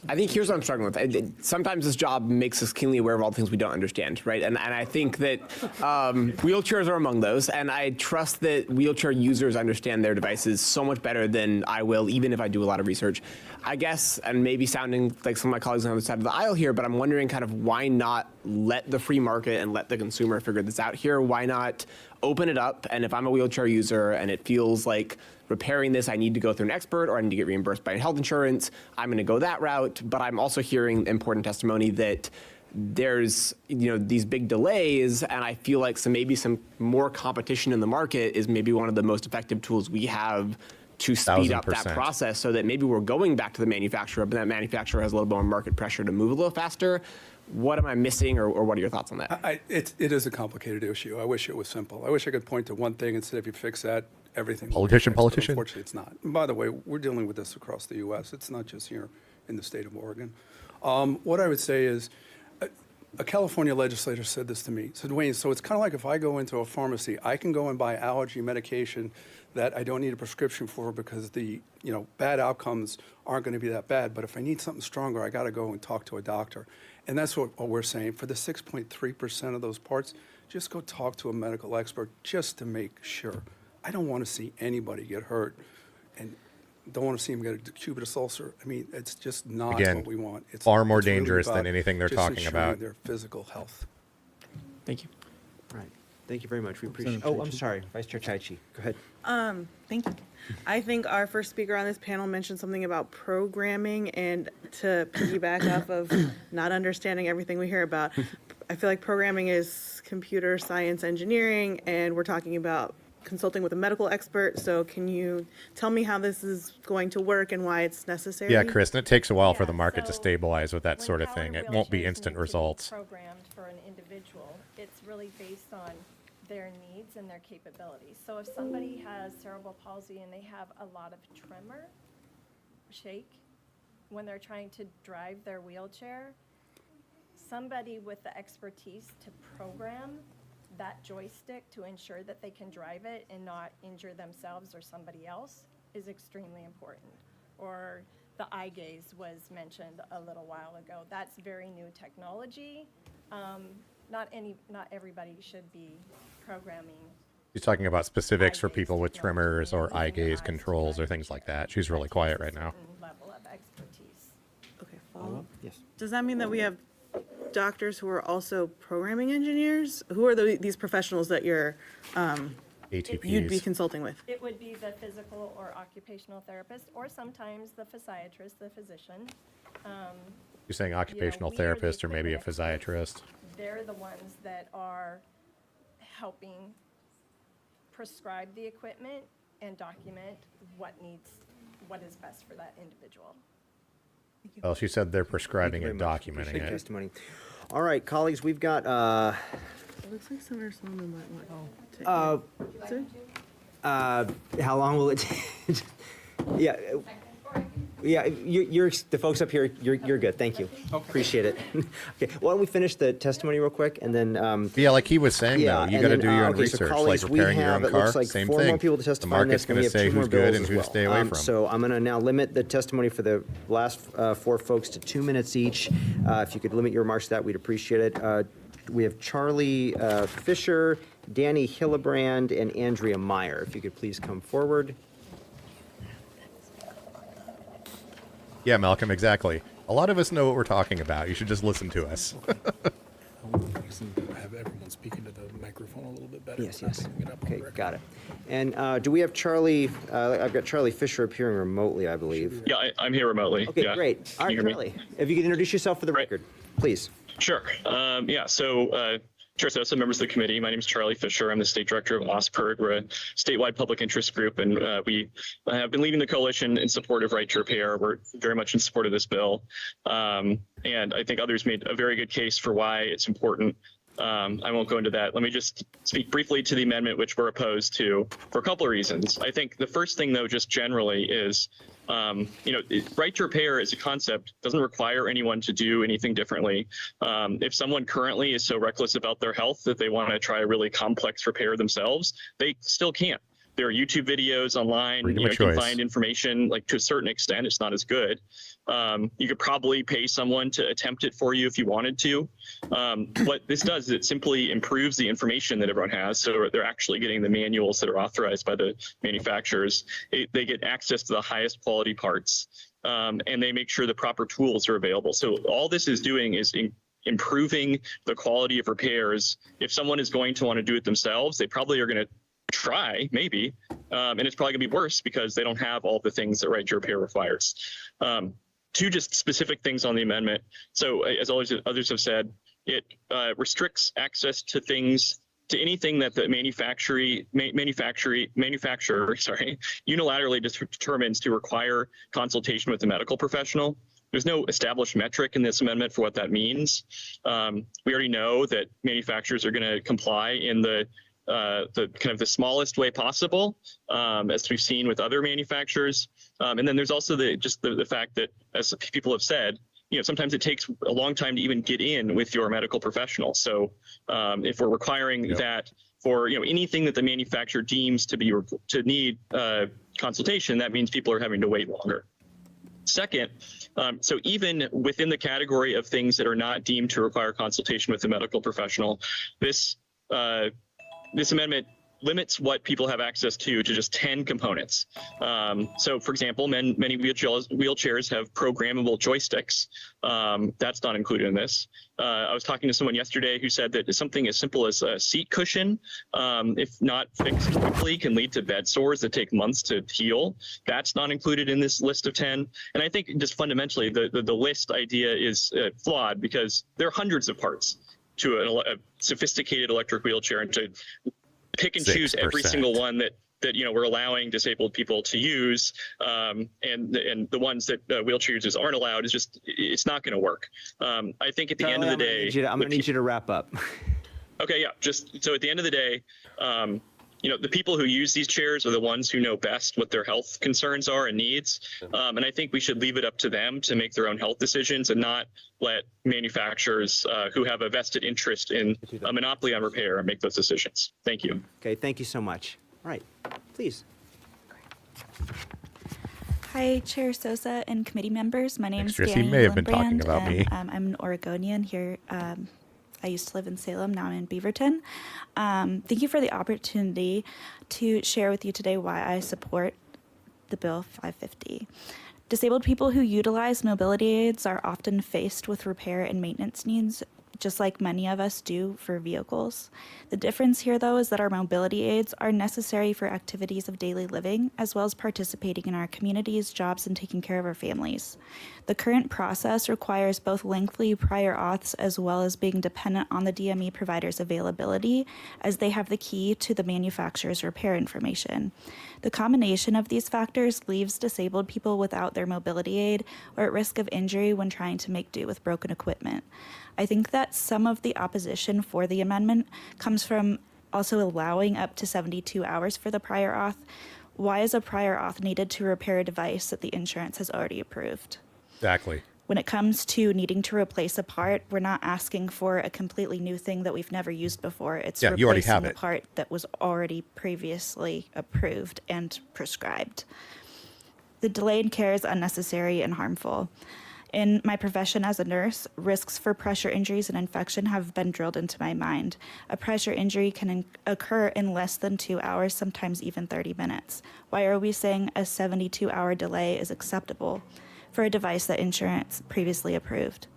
I think here's what I'm struggling with. Sometimes this job makes us keenly aware of all the things we don't understand, right? And I think that wheelchairs are among those, and I trust that wheelchair users understand their devices so much better than I will, even if I do a lot of research. I guess, and maybe sounding like some of my colleagues on the other side of the aisle here, but I'm wondering kind of why not let the free market and let the consumer figure this out here? Why not open it up? And if I'm a wheelchair user and it feels like repairing this, I need to go through an expert or I need to get reimbursed by health insurance, I'm going to go that route. But I'm also hearing important testimony that there's these big delays, and I feel like maybe some more competition in the market is maybe one of the most effective tools we have to speed up that process, so that maybe we're going back to the manufacturer, but that manufacturer has a little more market pressure to move a little faster. What am I missing, or what are your thoughts on that? It is a complicated issue. I wish it was simple. I wish I could point to one thing and say, if you fix that, everything will be fixed. But unfortunately, it's not. And by the way, we're dealing with this across the U.S. It's not just here in the state of Oregon. What I would say is, a California legislator said this to me. He said, Wayne, so it's kind of like if I go into a pharmacy, I can go and buy allergy medication that I don't need a prescription for because the bad outcomes aren't going to be that bad. But if I need something stronger, I got to go and talk to a doctor. And that's what we're saying. For the 6.3% of those parts, just go talk to a medical expert just to make sure. I don't want to see anybody get hurt, and don't want to see them get a decubitus ulcer. I mean, it's just not what we want. It's far more really dangerous than about anything they're just talking ensuring about. their physical health. Thank you. All right. Thank you very much. We appreciate it. Oh, I'm sorry. Vice Chair Chaichi. Go ahead. Thank you. I think our first speaker on this panel mentioned something about programming, and to piggyback off of not understanding everything we hear about, I feel like programming is computer science engineering, and we're talking about consulting with a medical expert. So can you tell me how this is going to work and why it's necessary? Yeah, Kristen, it takes a while for the market to stabilize with that sort of thing. It won't be instant results. Programmed for an individual, it's really based on their needs and their capabilities. So if somebody has cerebral palsy and they have a lot of tremor, shake, when they're trying to drive their wheelchair, somebody with the expertise to program that joystick to ensure that they can drive it and not injure themselves or somebody else is extremely important. Or the eye gaze was mentioned a little while ago. That's very new technology. Not everybody should be programming. She's talking about specifics for people with tremors or eye gaze controls or things like that. She's really quiet right now. Level of expertise. Okay, follow-up. Yes. Does that mean that we have doctors who are also programming engineers? Who are these professionals that you're you'd be consulting with? It would be the physical or occupational therapist, or sometimes the physiatrist, the physician. You're saying occupational therapist or maybe a physiatrist? They're the ones that are helping prescribe the equipment and document what is best for that individual. Well, she said they're prescribing and documenting Appreciate it. testimony. All right, colleagues, we've got It looks like Senator Solomon might want to. how long will it take? Yeah. Yeah, you're the folks up here. You're good. Thank you. Appreciate it. Okay, why don't we finish the testimony real quick and then? Yeah, like he was saying, though, you got to do your own research, colleagues, like repairing your own it car. looks like Same 4 thing. more people to The testify on market's this, and going we to have say 2 more who's good bills and as who well. to stay away from. So I'm going to now limit the testimony for the last 4 folks to 2 minutes each. If you could limit your remarks to that, we'd appreciate it. We have Charlie Fisher, Danny Hillebrand, and Andrea Meyer. If you could please come forward. Yeah, Malcolm, exactly. A lot of us know what we're talking about. You should just listen to us. Have everyone speak into the microphone a little bit better. Yes. Okay, got it. And do we have Charlie? I've got Charlie Fisher appearing remotely, I believe. Yeah, I'm here remotely. Okay, yeah. great. All right, Can you hear me? Charlie, if you could introduce yourself for the record, please. Sure. So Chair Sosa, members of the committee, my name is Charlie Fisher. I'm the state director of OSPIRG. We're a statewide public interest group, and we have been leading the coalition in support of right to repair. We're very much in support of this bill. And I think others made a very good case for why it's important. I won't go into that. Let me just speak briefly to the amendment, which we're opposed to for a couple of reasons. I think the first thing, though, just generally is, right to repair as a concept doesn't require anyone to do anything differently. If someone currently is so reckless about their health that they want to try a really complex repair themselves, they still can't. There are YouTube videos online. You can find information, like, to a certain extent. It's not as good. You could probably pay someone to attempt it for you if you wanted to. What this does is it simply improves the information that everyone has. So they're actually getting the manuals that are authorized by the manufacturers. They get access to the highest quality parts, and they make sure the proper tools are available. So all this is doing is improving the quality of repairs, if someone is going to want to do it themselves, they probably are going to try, maybe, and it's probably going to be worse because they don't have all the things that right to repair requires. Two just specific things on the amendment. So as others have said, it restricts access to things, to anything that the manufacturer unilaterally determines to require consultation with a medical professional. There's no established metric in this amendment for what that means. We already know that manufacturers are going to comply in the kind of the smallest way possible, as we've seen with other manufacturers. And then there's also the fact that, as people have said, sometimes it takes a long time to even get in with your medical professional. So if we're requiring that for anything that the manufacturer deems to need consultation, that means people are having to wait longer. Second, so even within the category of things that are not deemed to require consultation with a medical professional, this amendment limits what people have access to just 10 components. So, for example, many wheelchairs have programmable joysticks. That's not included in this. I was talking to someone yesterday who said that something as simple as a seat cushion, if not fixed quickly, can lead to bed sores that take months to heal. That's not included in this list of 10. And I think just fundamentally, the list idea is flawed because there are hundreds of parts to a sophisticated electric wheelchair, and to pick and choose every single one that we're allowing disabled people to use, and the ones that wheelchair users aren't allowed, it's not going to work. I think at the end of the day, I'm going to need you to wrap up. Okay, yeah. So at the end of the day, the people who use these chairs are the ones who know best what their health concerns are and needs. And I think we should leave it up to them to make their own health decisions and not let manufacturers who have a vested interest in a monopoly on repair make those decisions. Thank you. Okay, thank you so much. All right, please. Hi, Chair Sosa and committee members. My name is Tris, Danny you may have been talking Lindbrand, about me. I'm an Oregonian here. I used to live in Salem, now I'm in Beaverton. Thank you for the opportunity to share with you today why I support the Bill 550. Disabled people who utilize mobility aids are often faced with repair and maintenance needs, just like many of us do for vehicles. The difference here, though, is that our mobility aids are necessary for activities of daily living, as well as participating in our communities, jobs, and taking care of our families. The current process requires both lengthy prior auths as well as being dependent on the DME provider's availability, as they have the key to the manufacturer's repair information. The combination of these factors leaves disabled people without their mobility aid or at risk of injury when trying to make do with broken equipment. I think that some of the opposition for the amendment comes from also allowing up to 72 hours for the prior auth. Why is a prior auth needed to repair a device that the insurance has already approved? Exactly. When it comes to needing to replace a part, we're not asking for a completely new thing that we've never used before. It's you already have replacing a it. part that was already previously approved and prescribed. The delay in care is unnecessary and harmful. In my profession as a nurse, risks for pressure injuries and infection have been drilled into my mind. A pressure injury can occur in less than 2 hours, sometimes even 30 minutes. Why are we saying a 72-hour delay is acceptable for a device that insurance previously approved?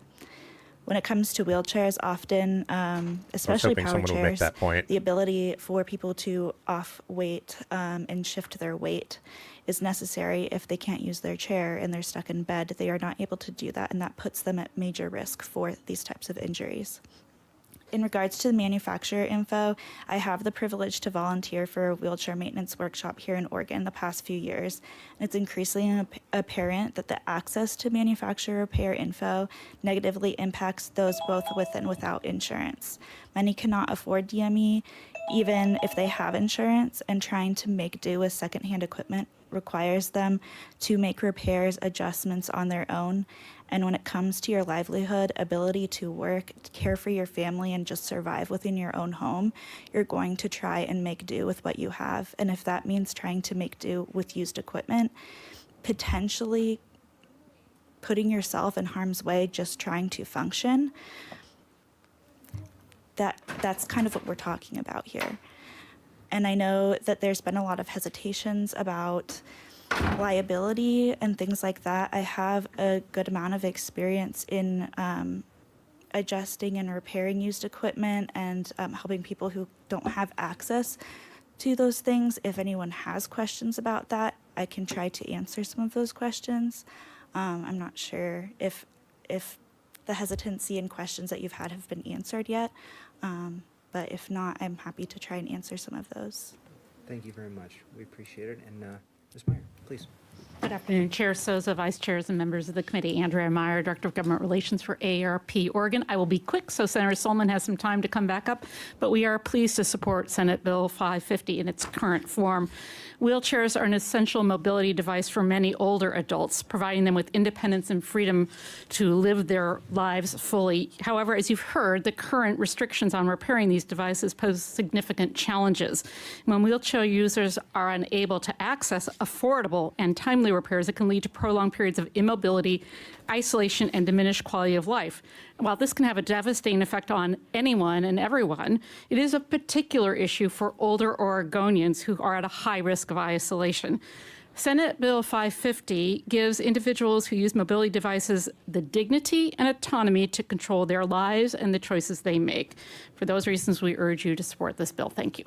When it comes to wheelchairs, often, especially power chairs, the ability for people to off-weight and shift their weight is necessary. If they can't use their chair and they're stuck in bed, they are not able to do that, and that puts them at major risk for these types of injuries. In regards to the manufacturer info, I have the privilege to volunteer for a wheelchair maintenance workshop here in Oregon the past few years, and it's increasingly apparent that the access to manufacturer repair info negatively impacts those both with and without insurance. Many cannot afford DME, even if they have insurance, and trying to make do with secondhand equipment requires them to make repairs, adjustments on their own. And when it comes to your livelihood, ability to work, care for your family, and just survive within your own home, you're going to try and make do with what you have. And if that means trying to make do with used equipment, potentially putting yourself in harm's way just trying to function, that's kind of what we're talking about here. And I know that there's been a lot of hesitations about liability and things like that. I have a good amount of experience in adjusting and repairing used equipment and helping people who don't have access to those things. If anyone has questions about that, I can try to answer some of those questions. I'm not sure if the hesitancy and questions that you've had have been answered yet, but if not, I'm happy to try and answer some of those. Thank you very much. We appreciate it. And Ms. Meyer, please. Good afternoon, Chair Sousa, Vice Chairs, and members of the committee. Andrea Meyer, Director of Government Relations for AARP Oregon. I will be quick so Senator Solomon has some time to come back up, but we are pleased to support Senate Bill 550 in its current form. Wheelchairs are an essential mobility device for many older adults, providing them with independence and freedom to live their lives fully. However, as you've heard, the current restrictions on repairing these devices pose significant challenges. When wheelchair users are unable to access affordable and timely repairs, it can lead to prolonged periods of immobility, isolation, and diminished quality of life. While this can have a devastating effect on anyone and everyone, it is a particular issue for older Oregonians who are at a high risk of isolation. Senate Bill 550 gives individuals who use mobility devices the dignity and autonomy to control their lives and the choices they make. For those reasons, we urge you to support this bill. Thank you.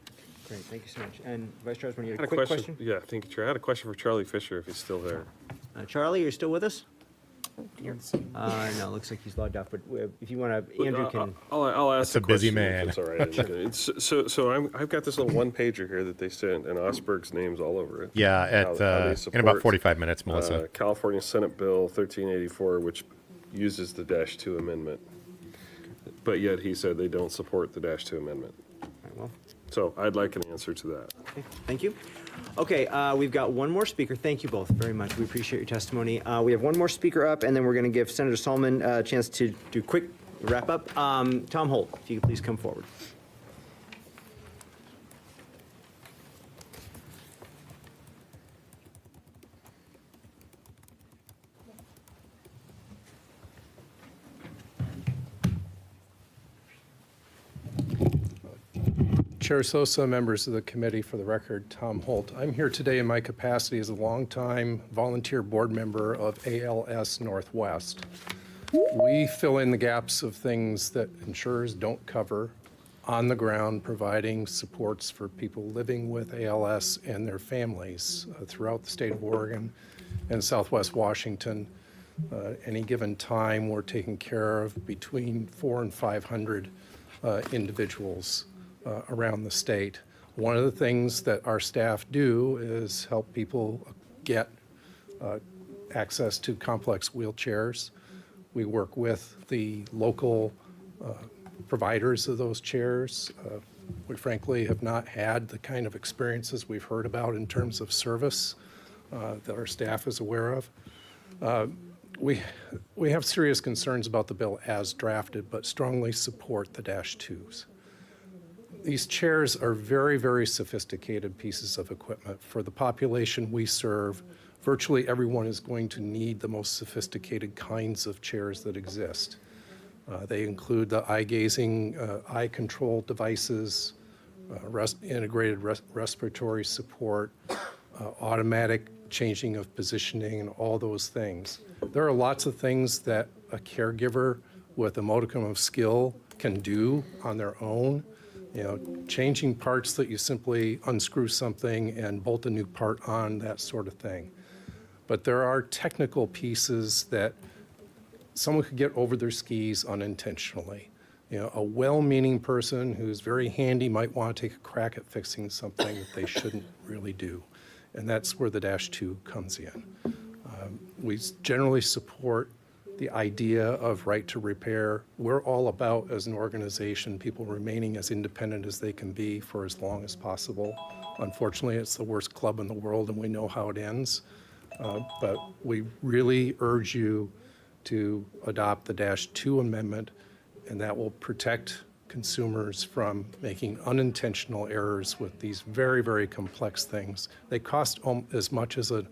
Great, thank you so much. And Vice Chair, when you had I a had quick question? Yeah, thank you, Chair. I had a question for Charlie Fisher, if he's still there. Charlie, you're still with us? No, it looks like he's logged off, but if you want to, Andrew can. I'll ask That's a busy question, man. if it's all right. So I've got this little one pager here that they sent, and Osberg's name's all over it. Yeah, in about 45 minutes, Melissa. California Senate Bill 1384, which uses the -2 amendment, but yet he said they don't support the -2 amendment. Right, well. So I'd like an answer to that. Okay, thank you. Okay, we've got one more speaker. Thank you both very much. We appreciate your testimony. We have one more speaker up, and then we're going to give Senator Solomon a chance to do quick wrap up. Tom Holt, if you could please come forward. Chair Sosa, members of the committee, for the record, Tom Holt. I'm here today in my capacity as a longtime volunteer board member of ALS Northwest. We fill in the gaps of things that insurers don't cover on the ground, providing supports for people living with ALS and their families throughout the state of Oregon and Southwest Washington. Any given time, we're taking care of between 400 and 500 individuals around the state. One of the things that our staff do is help people get access to complex wheelchairs. We work with the local providers of those chairs. We frankly have not had the kind of experiences we've heard about in terms of service that our staff is aware of. We have serious concerns about the bill as drafted, but strongly support the -2s. These chairs are very, very sophisticated pieces of equipment. For the population we serve, virtually everyone is going to need the most sophisticated kinds of chairs that exist. They include the eye-gazing, eye control devices, integrated respiratory support, automatic changing of positioning, and all those things. There are lots of things that a caregiver with a modicum of skill can do on their own. You know, changing parts that you simply unscrew something and bolt a new part on, that sort of thing. But there are technical pieces that someone could get over their skis unintentionally. You know, a well-meaning person who's very handy might want to take a crack at fixing something that they shouldn't really do. And that's where the -2 comes in. We generally support the idea of right to repair. We're all about, as an organization, people remaining as independent as they can be for as long as possible. Unfortunately, it's the worst club in the world, and we know how it ends. But we really urge you to adopt the -2 amendment, and that will protect consumers from making unintentional errors with these very, very complex things. They cost as much as a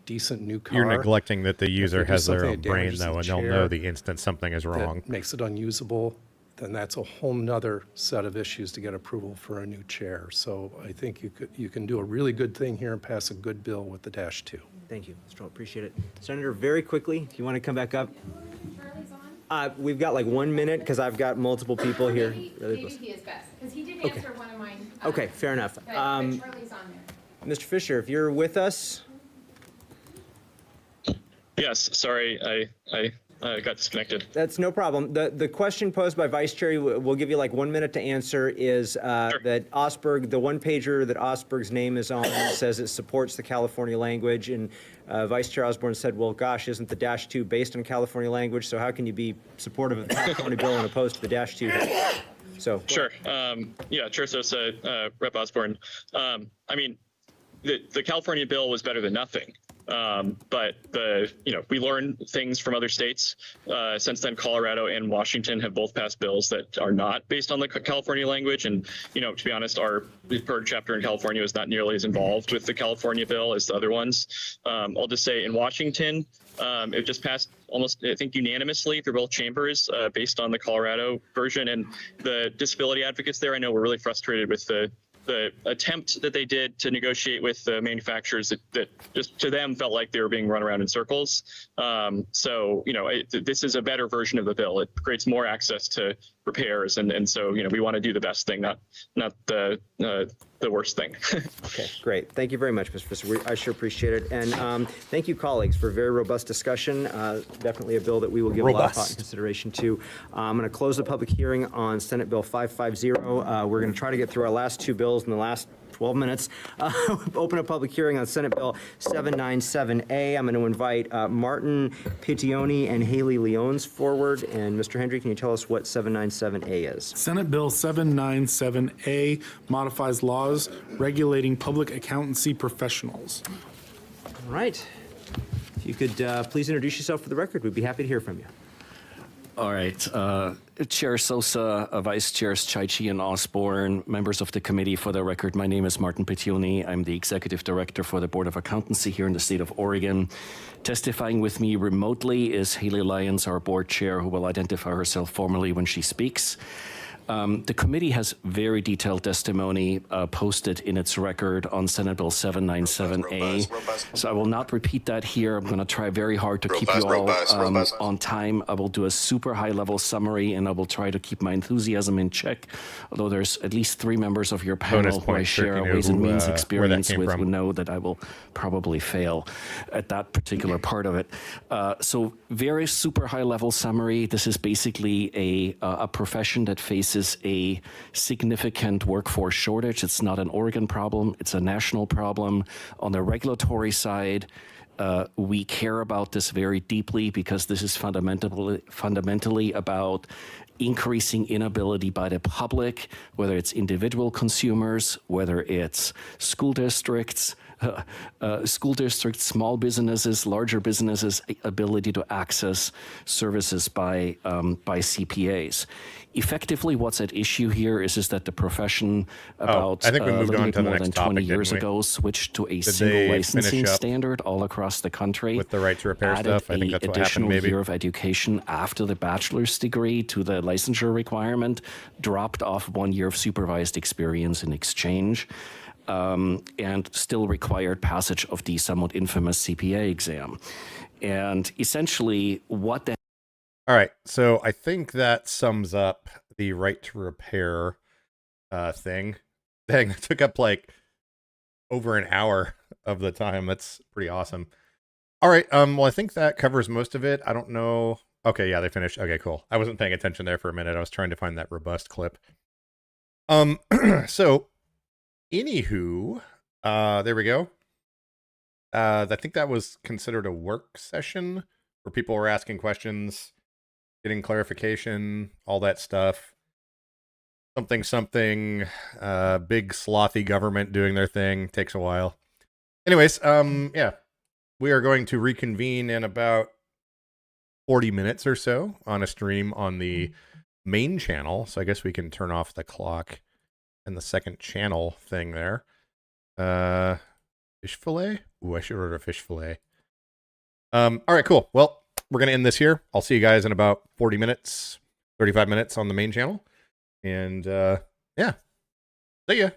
decent new car. You're neglecting that the user has their own brain, though, and they'll know the instant something is wrong. Makes it unusable, then that's a whole nother set of issues to get approval for a new chair. So I think you can do a really good thing here and pass a good bill with the -2. Thank you, Mr. Holt, appreciate it. Senator, very quickly, if you want to come back up. We've got like 1 minute because I've got multiple people here. Maybe he is best, because he did answer one of mine. Okay, fair enough. But Charlie's on there. Mr. Fisher, if you're with us. Yes, sorry, I got disconnected. That's no problem. The question posed by Vice Chair, we'll give you like 1 minute to answer, is that Osberg, the one pager that Osberg's name is on, says it supports the California language. And Vice Chair Osborne said, well, gosh, isn't the -2 based on California language? So how can you be supportive of the California bill and opposed to the -2? So Sure. Yeah, Chair Sosa, Rep. Osborne. I mean, the California bill was better than nothing. But we learn things from other states. Since then, Colorado and Washington have both passed bills that are not based on the California language. And, to be honest, our PIRG chapter in California is not nearly as involved with the California bill as the other ones. I'll just say in Washington, it just passed almost, I think, unanimously through both chambers based on the Colorado version. And the disability advocates there, I know, were really frustrated with the attempt that they did to negotiate with the manufacturers that just to them felt like they were being run around in circles. So, this is a better version of the bill. It creates more access to repairs. And so, we want to do the best thing, not the worst thing. Okay, great. Thank you very much, Mr. Fisher. I sure appreciate it. And thank you, colleagues, for a very robust discussion. Definitely a bill that we will give a lot of thought and consideration to. I'm going to close the public hearing on Senate Bill 550. We're going to try to get through our last two bills in the last 12 minutes. Open a public hearing on Senate Bill 797A. I'm going to invite Martin Pittioni and Haley Leones forward. And Mr. Hendry, can you tell us what 797A is? Senate Bill 797A modifies laws regulating public accountancy professionals. All right. If you could please introduce yourself for the record, we'd be happy to hear from you. All right. Chair Sosa, Vice Chairs Chaichi and Osborne, members of the committee, for the record, my name is Martin Pittioni. I'm the Executive Director for the Board of Accountancy here in the state of Oregon. Testifying with me remotely is Haley Lyons, our board chair, who will identify herself formally when she speaks. The committee has very detailed testimony posted in its record on Senate Bill 797A. So I will not repeat that here. I'm going to try very hard to keep you all on time. I will do a super high-level summary, and I will try to keep my enthusiasm in check, although there's at least 3 members of your panel who I share a Ways and Means experience with who know that I will probably fail at that particular part of it. So very super high-level summary. This is basically a profession that faces a significant workforce shortage. It's not an Oregon problem, it's a national problem. On the regulatory side, we care about this very deeply because this is fundamentally about increasing inability by the public, whether it's individual consumers, whether it's school districts, small businesses, larger businesses' ability to access services by CPAs. Effectively, what's at issue here is that the profession about I think we moved on to the more next than topic, 20 years didn't we? ago switched to a Did single they licensing finish up standard all across the country. with the right to repair added stuff? I think that's what happened, additional maybe. year of education after the bachelor's degree to the licensure requirement, dropped off 1 year of supervised experience in exchange, and still required passage of the somewhat infamous CPA exam. And essentially what the All right, so I think that sums up the right to repair thing. Dang, that took up like over an hour of the time. That's pretty awesome. All right, well, I think that covers most of it. I don't know. Okay, yeah, they finished. Okay, cool. I wasn't paying attention there for a minute. I was trying to find that robust clip. So, anywho, there we go. I think that was considered a work session where people were asking questions, getting clarification, all that stuff. Something, big slothy government doing their thing. Takes a while. Anyways, yeah. We are going to reconvene in about 40 minutes or so on a stream on the main channel. So I guess we can turn off the clock and the second channel thing there. Fish fillet? Ooh, I should order a fish fillet. All right, cool. Well, we're going to end this here. I'll see you guys in about 40 minutes, 35 minutes on the main channel. And yeah, see ya.